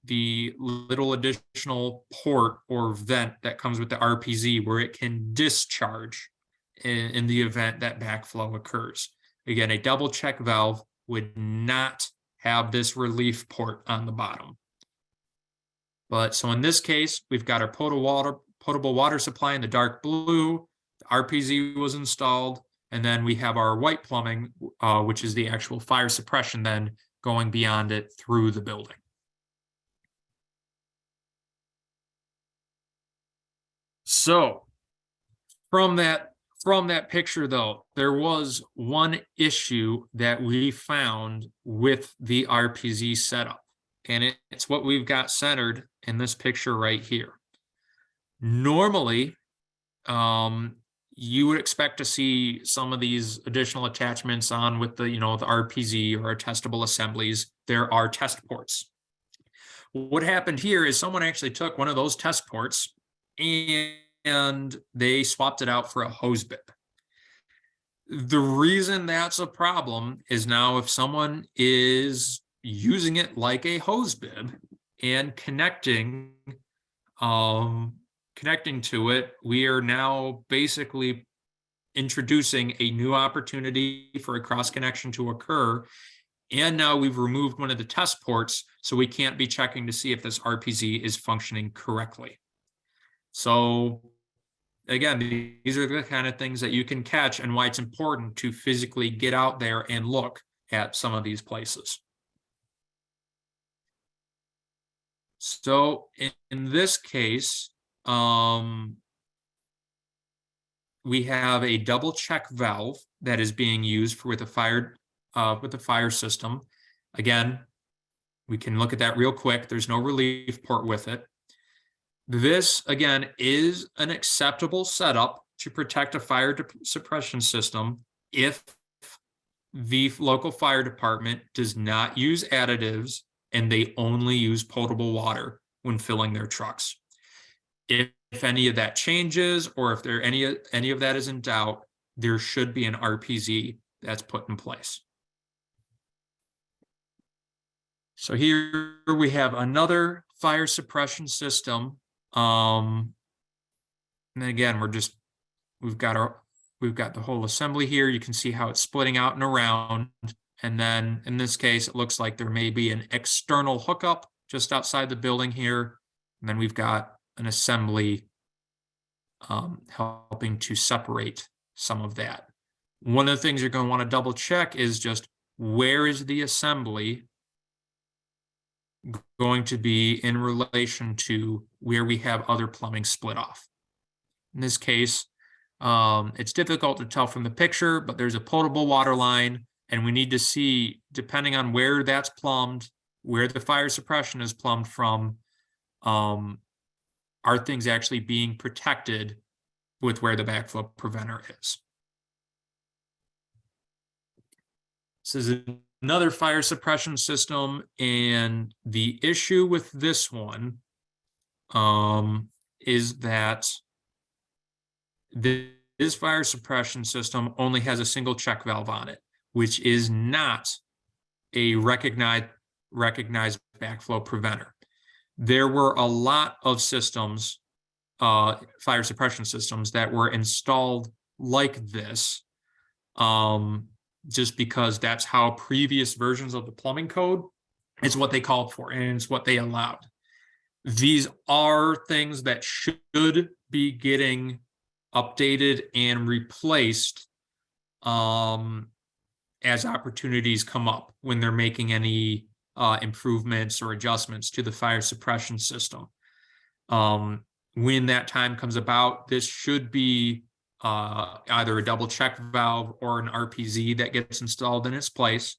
the little additional port or vent that comes with the RPZ, where it can discharge in the event that backflow occurs. Again, a double check valve would not have this relief port on the bottom. But so in this case, we've got our potable water supply in the dark blue, the RPZ was installed, and then we have our white plumbing, which is the actual fire suppression then going beyond it through the building. So from that picture, though, there was one issue that we found with the RPZ setup, and it's what we've got centered in this picture right here. Normally, you would expect to see some of these additional attachments on with the, the RPZ or testable assemblies. There are test ports. What happened here is someone actually took one of those test ports and they swapped it out for a hose bib. The reason that's a problem is now if someone is using it like a hose bib and connecting to it, we are now basically introducing a new opportunity for a cross connection to occur. And now we've removed one of the test ports, so we can't be checking to see if this RPZ is functioning correctly. So again, these are the kind of things that you can catch, and why it's important to physically get out there and look at some of these places. So in this case, we have a double check valve that is being used with the fire system. Again, we can look at that real quick. There's no relief port with it. This, again, is an acceptable setup to protect a fire suppression system if the local fire department does not use additives and they only use potable water when filling their trucks. If any of that changes, or if there any of that is in doubt, there should be an RPZ that's put in place. So here we have another fire suppression system. And again, we've got the whole assembly here. You can see how it's splitting out and around. And then in this case, it looks like there may be an external hookup just outside the building here. And then we've got an assembly helping to separate some of that. One of the things you're going to want to double check is just where is the assembly going to be in relation to where we have other plumbing split off. In this case, it's difficult to tell from the picture, but there's a potable water line, and we need to see, depending on where that's plumbed, where the fire suppression is plumbed from, are things actually being protected with where the backflow preventer is. This is another fire suppression system, and the issue with this one is that this fire suppression system only has a single check valve on it, which is not a recognized backflow preventer. There were a lot of systems, fire suppression systems, that were installed like this, just because that's how previous versions of the plumbing code, it's what they called for and it's what they allowed. These are things that should be getting updated and replaced as opportunities come up when they're making any improvements or adjustments to the fire suppression system. When that time comes about, this should be either a double check valve or an RPZ that gets installed in its place.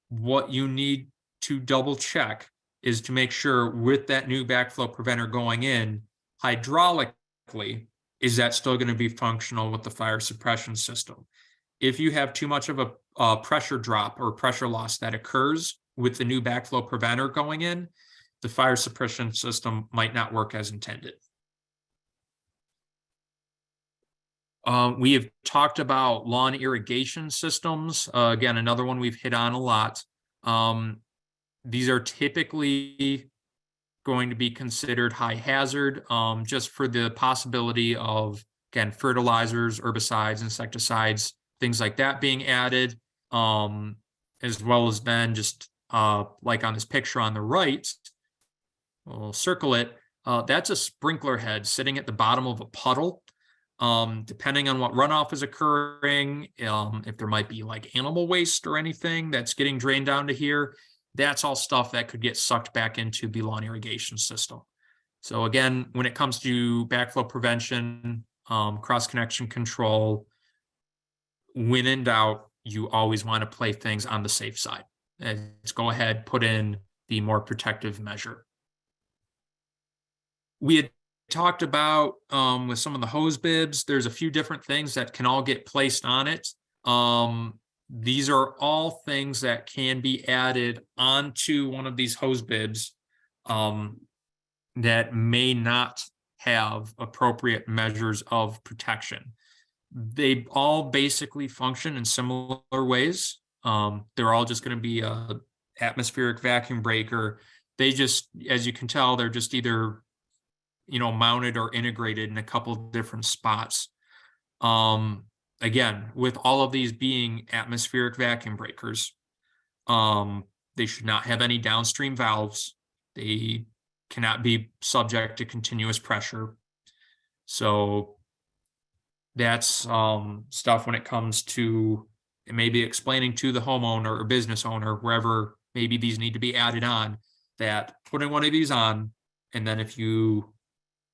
What you need to double check is to make sure with that new backflow preventer going in, hydraulically, is that still going to be functional with the fire suppression system? If you have too much of a pressure drop or pressure loss that occurs with the new backflow preventer going in, the fire suppression system might not work as intended. We have talked about lawn irrigation systems. Again, another one we've hit on a lot. These are typically going to be considered high hazard, just for the possibility of, again, fertilizers, herbicides, insecticides, things like that being added, as well as then just like on this picture on the right, we'll circle it. That's a sprinkler head sitting at the bottom of a puddle. Depending on what runoff is occurring, if there might be like animal waste or anything that's getting drained down to here, that's all stuff that could get sucked back into the lawn irrigation system. So again, when it comes to backflow prevention, cross connection control, when in doubt, you always want to play things on the safe side. Let's go ahead, put in the more protective measure. We had talked about with some of the hose bibs, there's a few different things that can all get placed on it. These are all things that can be added onto one of these hose bibs that may not have appropriate measures of protection. They all basically function in similar ways. They're all just going to be a atmospheric vacuum breaker. They just, as you can tell, they're just either, you know, mounted or integrated in a couple of different spots. Again, with all of these being atmospheric vacuum breakers, they should not have any downstream valves. They cannot be subject to continuous pressure. So that's stuff when it comes to maybe explaining to the homeowner or business owner, wherever maybe these need to be added on, that putting one of these on, and then if you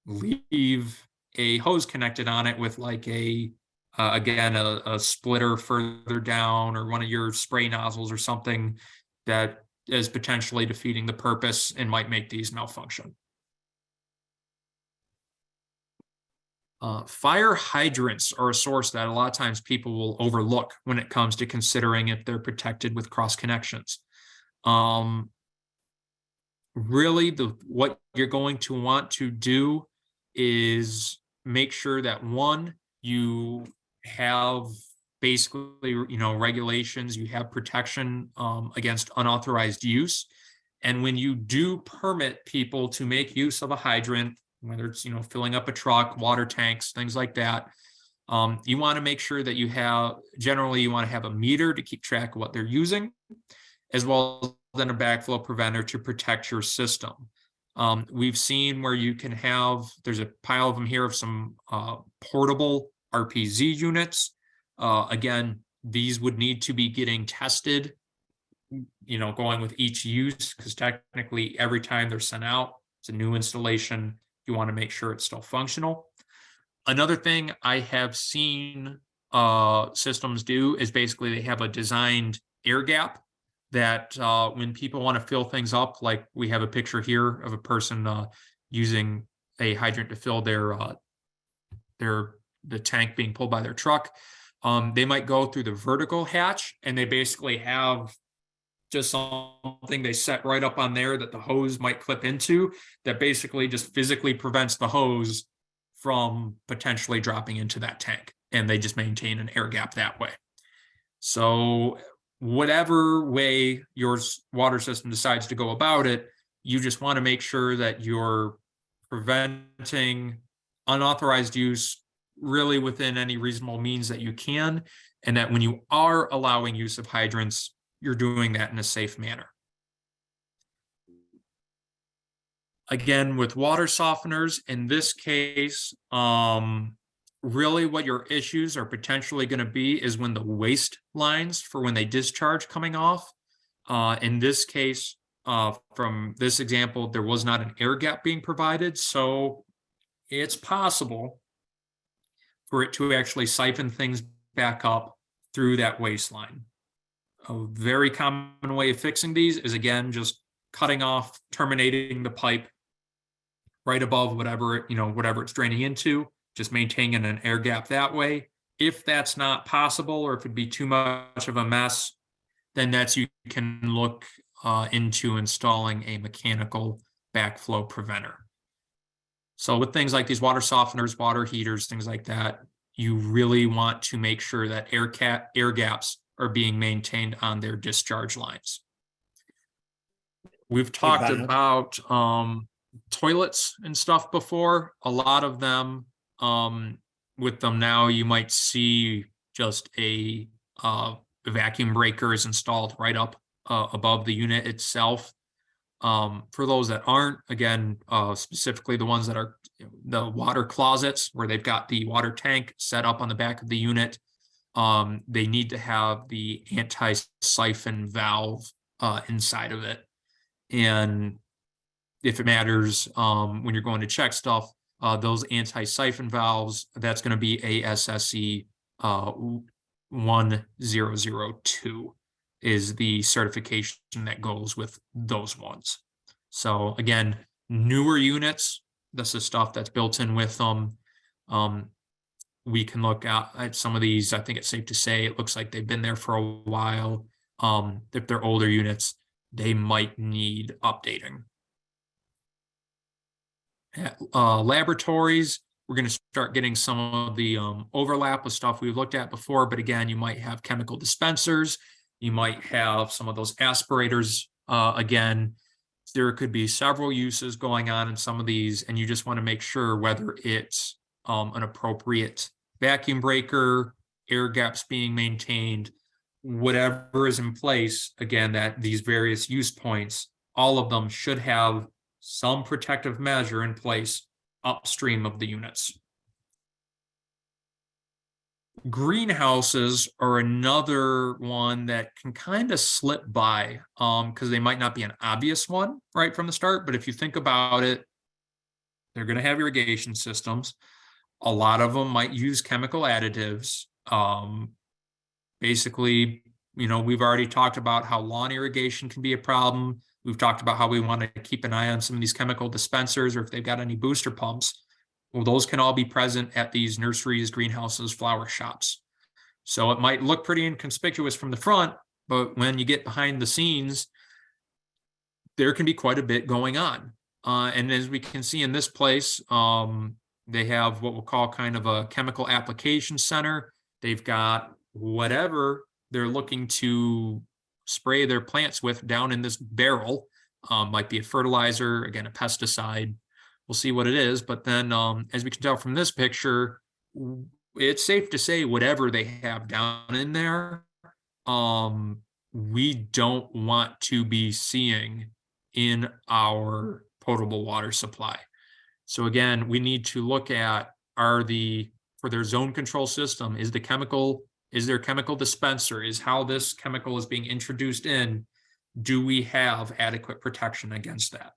leave a hose connected on it with like a again a splitter further down, or one of your spray nozzles or something, that is potentially defeating the purpose and might make these malfunction. Fire hydrants are a source that a lot of times people will overlook when it comes to considering if they're protected with cross connections. Really, what you're going to want to do is make sure that, one, you have basically, you know, regulations, you have protection against unauthorized use. And when you do permit people to make use of a hydrant, whether it's, you know, filling up a truck, water tanks, things like that, you want to make sure that you have, generally you want to have a meter to keep track of what they're using, as well as then a backflow preventer to protect your system. We've seen where you can have, there's a pile of them here of some portable RPZ units. Again, these would need to be getting tested, you know, going with each use, because technically every time they're sent out, it's a new installation. You want to make sure it's still functional. Another thing I have seen systems do is basically they have a designed air gap that when people want to fill things up, like we have a picture here of a person using a hydrant to fill the tank being pulled by their truck. They might go through the vertical hatch, and they basically have just something they set right up on there that the hose might clip into, that basically just physically prevents the hose from potentially dropping into that tank. And they just maintain an air gap that way. So whatever way your water system decides to go about it, you just want to make sure that you're preventing unauthorized use really within any reasonable means that you can, and that when you are allowing use of hydrants, you're doing that in a safe manner. Again, with water softeners, in this case, really what your issues are potentially going to be is when the waste lines for when they discharge coming off. In this case, from this example, there was not an air gap being provided, so it's possible for it to actually siphon things back up through that waistline. A very common way of fixing these is, again, just cutting off, terminating the pipe right above whatever, whatever it's draining into, just maintaining an air gap that way. If that's not possible, or if it'd be too much of a mess, then you can look into installing a mechanical backflow preventer. So with things like these water softeners, water heaters, things like that, you really want to make sure that air gaps are being maintained on their discharge lines. We've talked about toilets and stuff before. A lot of them, with them now, you might see just a vacuum breaker is installed right up above the unit itself. For those that aren't, again, specifically the ones that are the water closets where they've got the water tank set up on the back of the unit, they need to have the anti-siphon valve inside of it. And if it matters, when you're going to check stuff, those anti-siphon valves, that's going to be ASSE 1002 is the certification that goes with those ones. So again, newer units, this is stuff that's built in with them. We can look at some of these. I think it's safe to say it looks like they've been there for a while. If they're older units, they might need updating. At laboratories, we're going to start getting some of the overlap with stuff we've looked at before, but again, you might have chemical dispensers, you might have some of those aspirators. Again, there could be several uses going on in some of these, and you just want to make sure whether it's an appropriate vacuum breaker, air gaps being maintained, whatever is in place, again, that these various use points, all of them should have some protective measure in place upstream of the units. Greenhouses are another one that can kind of slip by because they might not be an obvious one right from the start, but if you think about it, they're going to have irrigation systems. A lot of them might use chemical additives. Basically, we've already talked about how lawn irrigation can be a problem. We've talked about how we want to keep an eye on some of these chemical dispensers, or if they've got any booster pumps. Well, those can all be present at these nurseries, greenhouses, flower shops. So it might look pretty inconspicuous from the front, but when you get behind the scenes, there can be quite a bit going on. And as we can see in this place, they have what we'll call kind of a chemical application center. They've got whatever they're looking to spray their plants with down in this barrel. Might be a fertilizer, again, a pesticide. We'll see what it is. But then as we can tell from this picture, it's safe to say whatever they have down in there, we don't want to be seeing in our potable water supply. So again, we need to look at for their zone control system, is there chemical dispenser, is how this chemical is being introduced in, do we have adequate protection against that?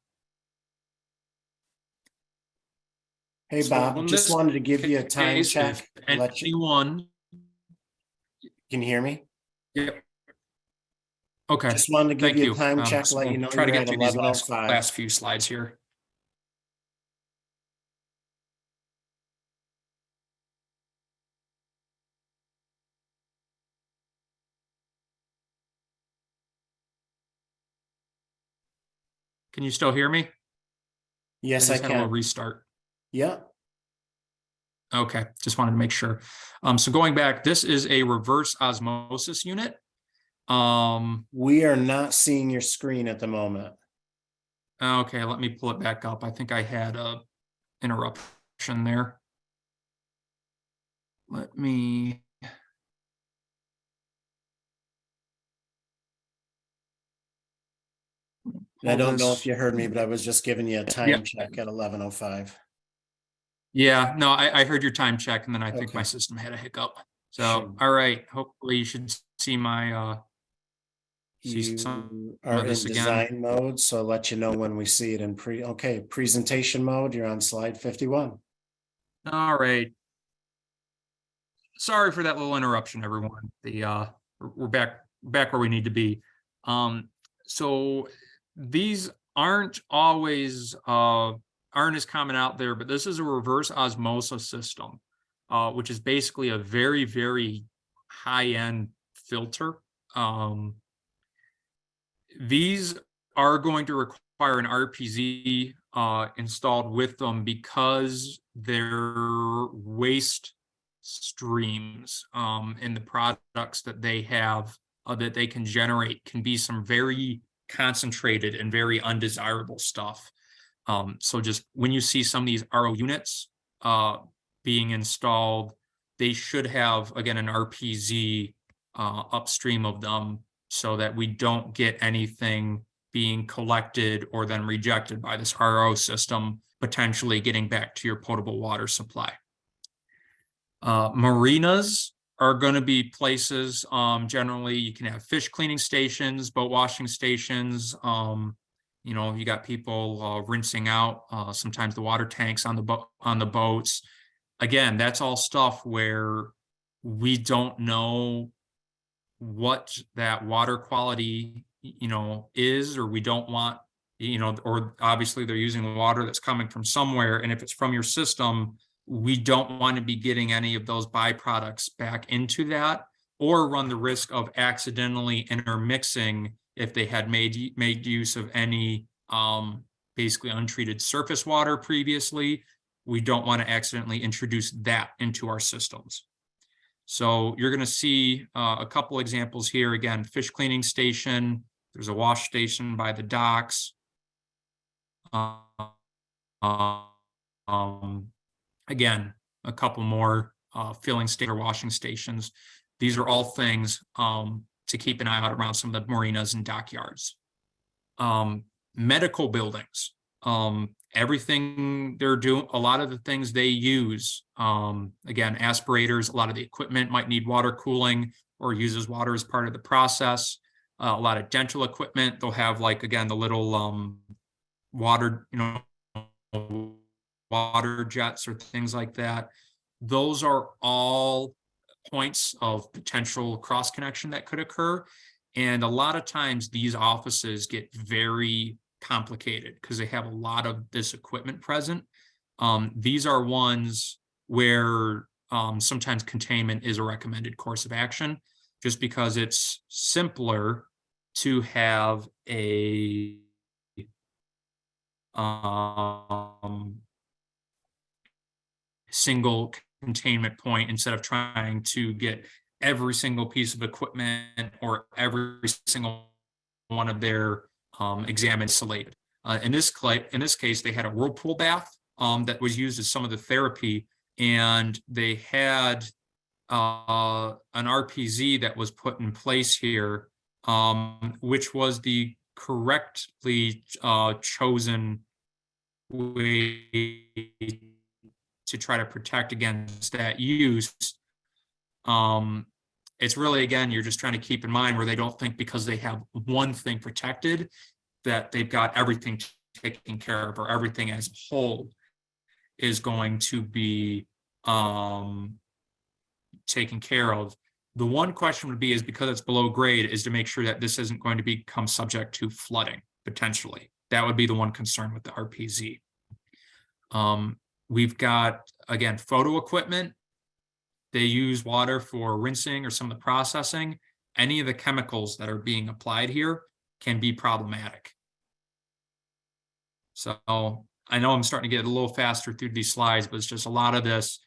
Hey, Bob, just wanted to give you a time check. Anyone? Can you hear me? Yep. Okay. Just wanted to give you a time check, So let you know try to you're get at through these 11:05. last few slides here. Can you still hear me? Yes, I just had a little can. restart. Yeah, Okay, just wanted to make sure. So going back, this is a reverse osmosis unit. we are not seeing your screen at the moment. Okay, let me pull it back up. I think I had a interruption there. Let me. I pull don't know if this. you heard me, but I was just giving you a Yeah, time check at 11:05. yeah. No, I heard your time check, and then I think my Okay, system had a hiccup. sure. So, all right. Hopefully, you should see my see some You of are this in again. design mode, so I'll let you know when we see it in okay, presentation mode. You're on slide 51. All right. Sorry for that little interruption, everyone. We're back where we need to be. So these aren't always aren't as common out there, but this is a reverse osmosis system, which is basically a very, very high-end filter. Um, these are going to require an RPZ installed with them because their waste streams and the products that they have that they can generate can be some very concentrated and very undesirable stuff. So just when you see some of these RO units being installed, they should have, again, an RPZ upstream of them so that we don't get anything being collected or then rejected by this RO system, potentially getting back to your potable water supply. Marinas are going to be places, generally you can have fish cleaning stations, boat washing stations. You got people rinsing out sometimes the water tanks on the boats. Again, that's all stuff where we don't know what that water quality is, or we don't want, or obviously they're using water that's coming from somewhere, and if it's from your system, we don't want to be getting any of those byproducts back into that, or run the risk of accidentally intermixing if they had made use of any basically untreated surface water previously. We don't want to accidentally introduce that into our systems. So you're going to see a couple examples here. Again, fish cleaning station. There's a wash station by the docks. Again, a couple more filling station or washing stations. These are all things to keep an eye out around some of the marinas and dockyards. Medical buildings. Everything they're doing, a lot of the things they use, again, aspirators, a lot of the equipment might need water cooling or uses water as part of the process. A lot of dental equipment, they'll have, like, again, the little water, water jets or things like that. Those are all points of potential cross connection that could occur. And a lot of times these offices get very complicated because they have a lot of this equipment present. These are ones where sometimes containment is a recommended course of action, just because it's simpler to have a single containment point instead of trying to get every single piece of equipment or every single one of their exam insulated. In this case, they had a whirlpool bath that was used as some of the therapy, and they had an RPZ that was put in place here, which was the correctly chosen way to try to protect against that use. It's really, again, you're just trying to keep in mind where they don't think because they have one thing protected that they've got everything taken care of, or everything as a whole is going to be taken care of. The one question would be, is because it's below grade, is to make sure that this isn't going to become subject to flooding potentially. That would be the one concern with the RPZ. We've got, again, photo equipment. They use water for rinsing or some of the processing. Any of the chemicals that are being applied here can be problematic. So I know I'm starting to get a little faster through these slides, but it's just a lot of this.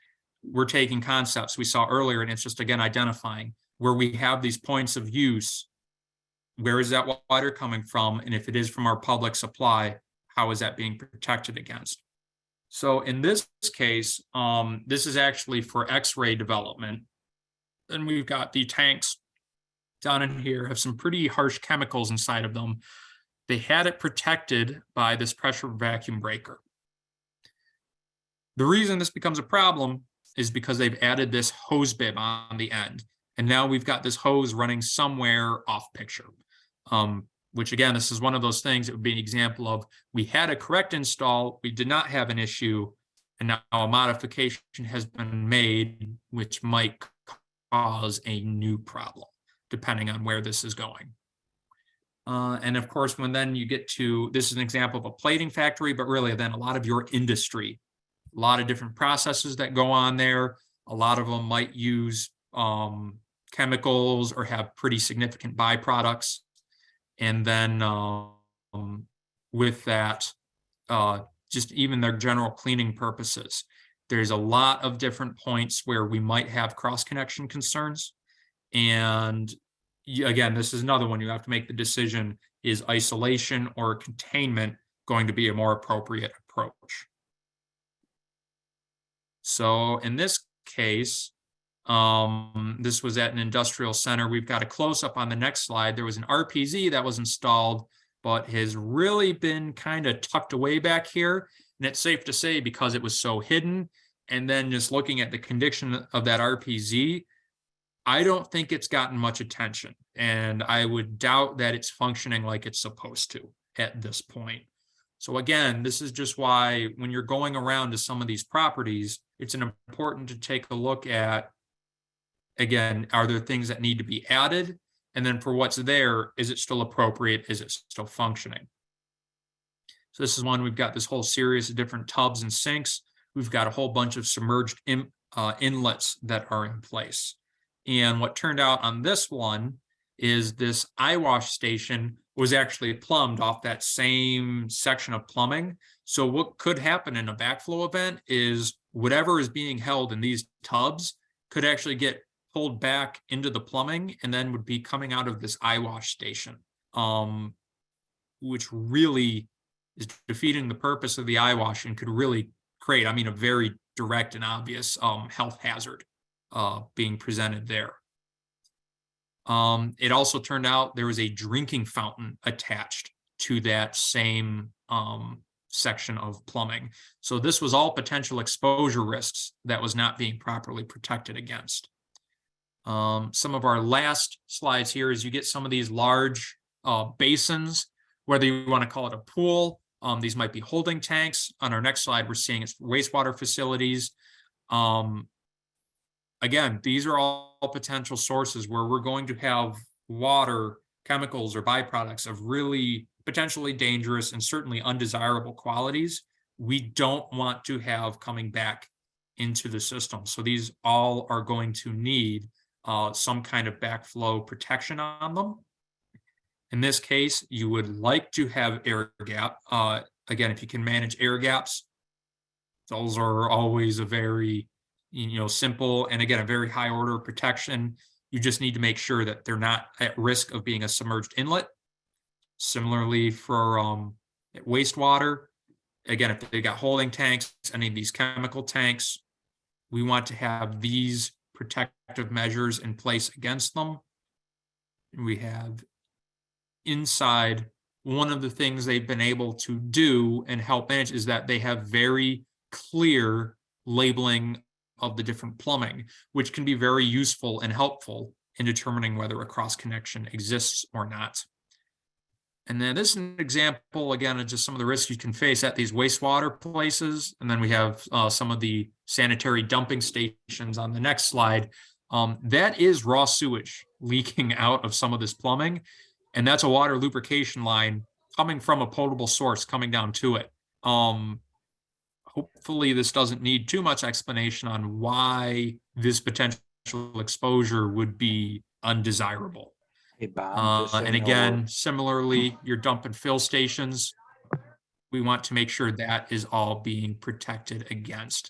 We're taking concepts we saw earlier, and it's just, again, identifying where we have these points of use. Where is that water coming from? And if it is from our public supply, how is that being protected against? So in this case, this is actually for X-ray development. And we've got the tanks down in here have some pretty harsh chemicals inside of them. They had it protected by this pressure vacuum breaker. The reason this becomes a problem is because they've added this hose bib on the end. And now we've got this hose running somewhere off picture. Which again, this is one of those things that would be an example of we had a correct install, we did not have an issue, and now a modification has been made, which might cause a new problem, depending on where this is going. And of course, when then you get to, this is an example of a plating factory, but really then a lot of your industry, a lot of different processes that go on there. A lot of them might use chemicals or have pretty significant byproducts. And then with that, just even their general cleaning purposes, there's a lot of different points where we might have cross-connection concerns. And again, this is another one you have to make the decision, is isolation or containment going to be a more appropriate approach? So in this case, this was at an industrial center. We've got a close-up on the next slide. There was an RPZ that was installed, but has really been kind of tucked away back here. And it's safe to say because it was so hidden. And then just looking at the condition of that RPZ, I don't think it's gotten much attention. And I would doubt that it's functioning like it's supposed to at this point. So again, this is just why when you're going around to some of these properties, it's important to take a look at, again, are there things that need to be added? And then for what's there, is it still appropriate? Is it still functioning? So this is one, we've got this whole series of different tubs and sinks. We've got a whole bunch of submerged inlets that are in place. And what turned out on this one is this eye wash station was actually plumbed off that same section of plumbing. So what could happen in a backflow event is whatever is being held in these tubs could actually get pulled back into the plumbing and then would be coming out of this eye wash station, which really is defeating the purpose of the eye wash and could really create, I mean, a very direct and obvious health hazard being presented there. It also turned out there was a drinking fountain attached to that same section of plumbing. So this was all potential exposure risks that was not being properly protected against. Some of our last slides here is you get some of these large basins, whether you want to call it a pool. These might be holding tanks. On our next slide, we're seeing it's wastewater facilities. Again, these are all potential sources where we're going to have water, chemicals, or byproducts of really potentially dangerous and certainly undesirable qualities we don't want to have coming back into the system. So these all are going to need some kind of backflow protection on them. In this case, you would like to have air gap. Again, if you can manage air gaps, those are always a very simple and again, a very high order of protection. You just need to make sure that they're not at risk of being a submerged inlet. Similarly for wastewater, again, if they got holding tanks, any of these chemical tanks, we want to have these protective measures in place against them. We have inside, one of the things they've been able to do and help manage is that they have very clear labeling of the different plumbing, which can be very useful and helpful in determining whether a cross connection exists or not. And then this is an example, again, of just some of the risks you can face at these wastewater places. And then we have some of the sanitary dumping stations on the next slide. That is raw sewage leaking out of some of this plumbing. And that's a water lubrication line coming from a potable source coming down to it. Hopefully this doesn't need too much explanation on why this potential exposure would be undesirable. Hey, Bob, just so And you know, again, similarly, your dump and fill stations, We want to make sure that is all being protected against.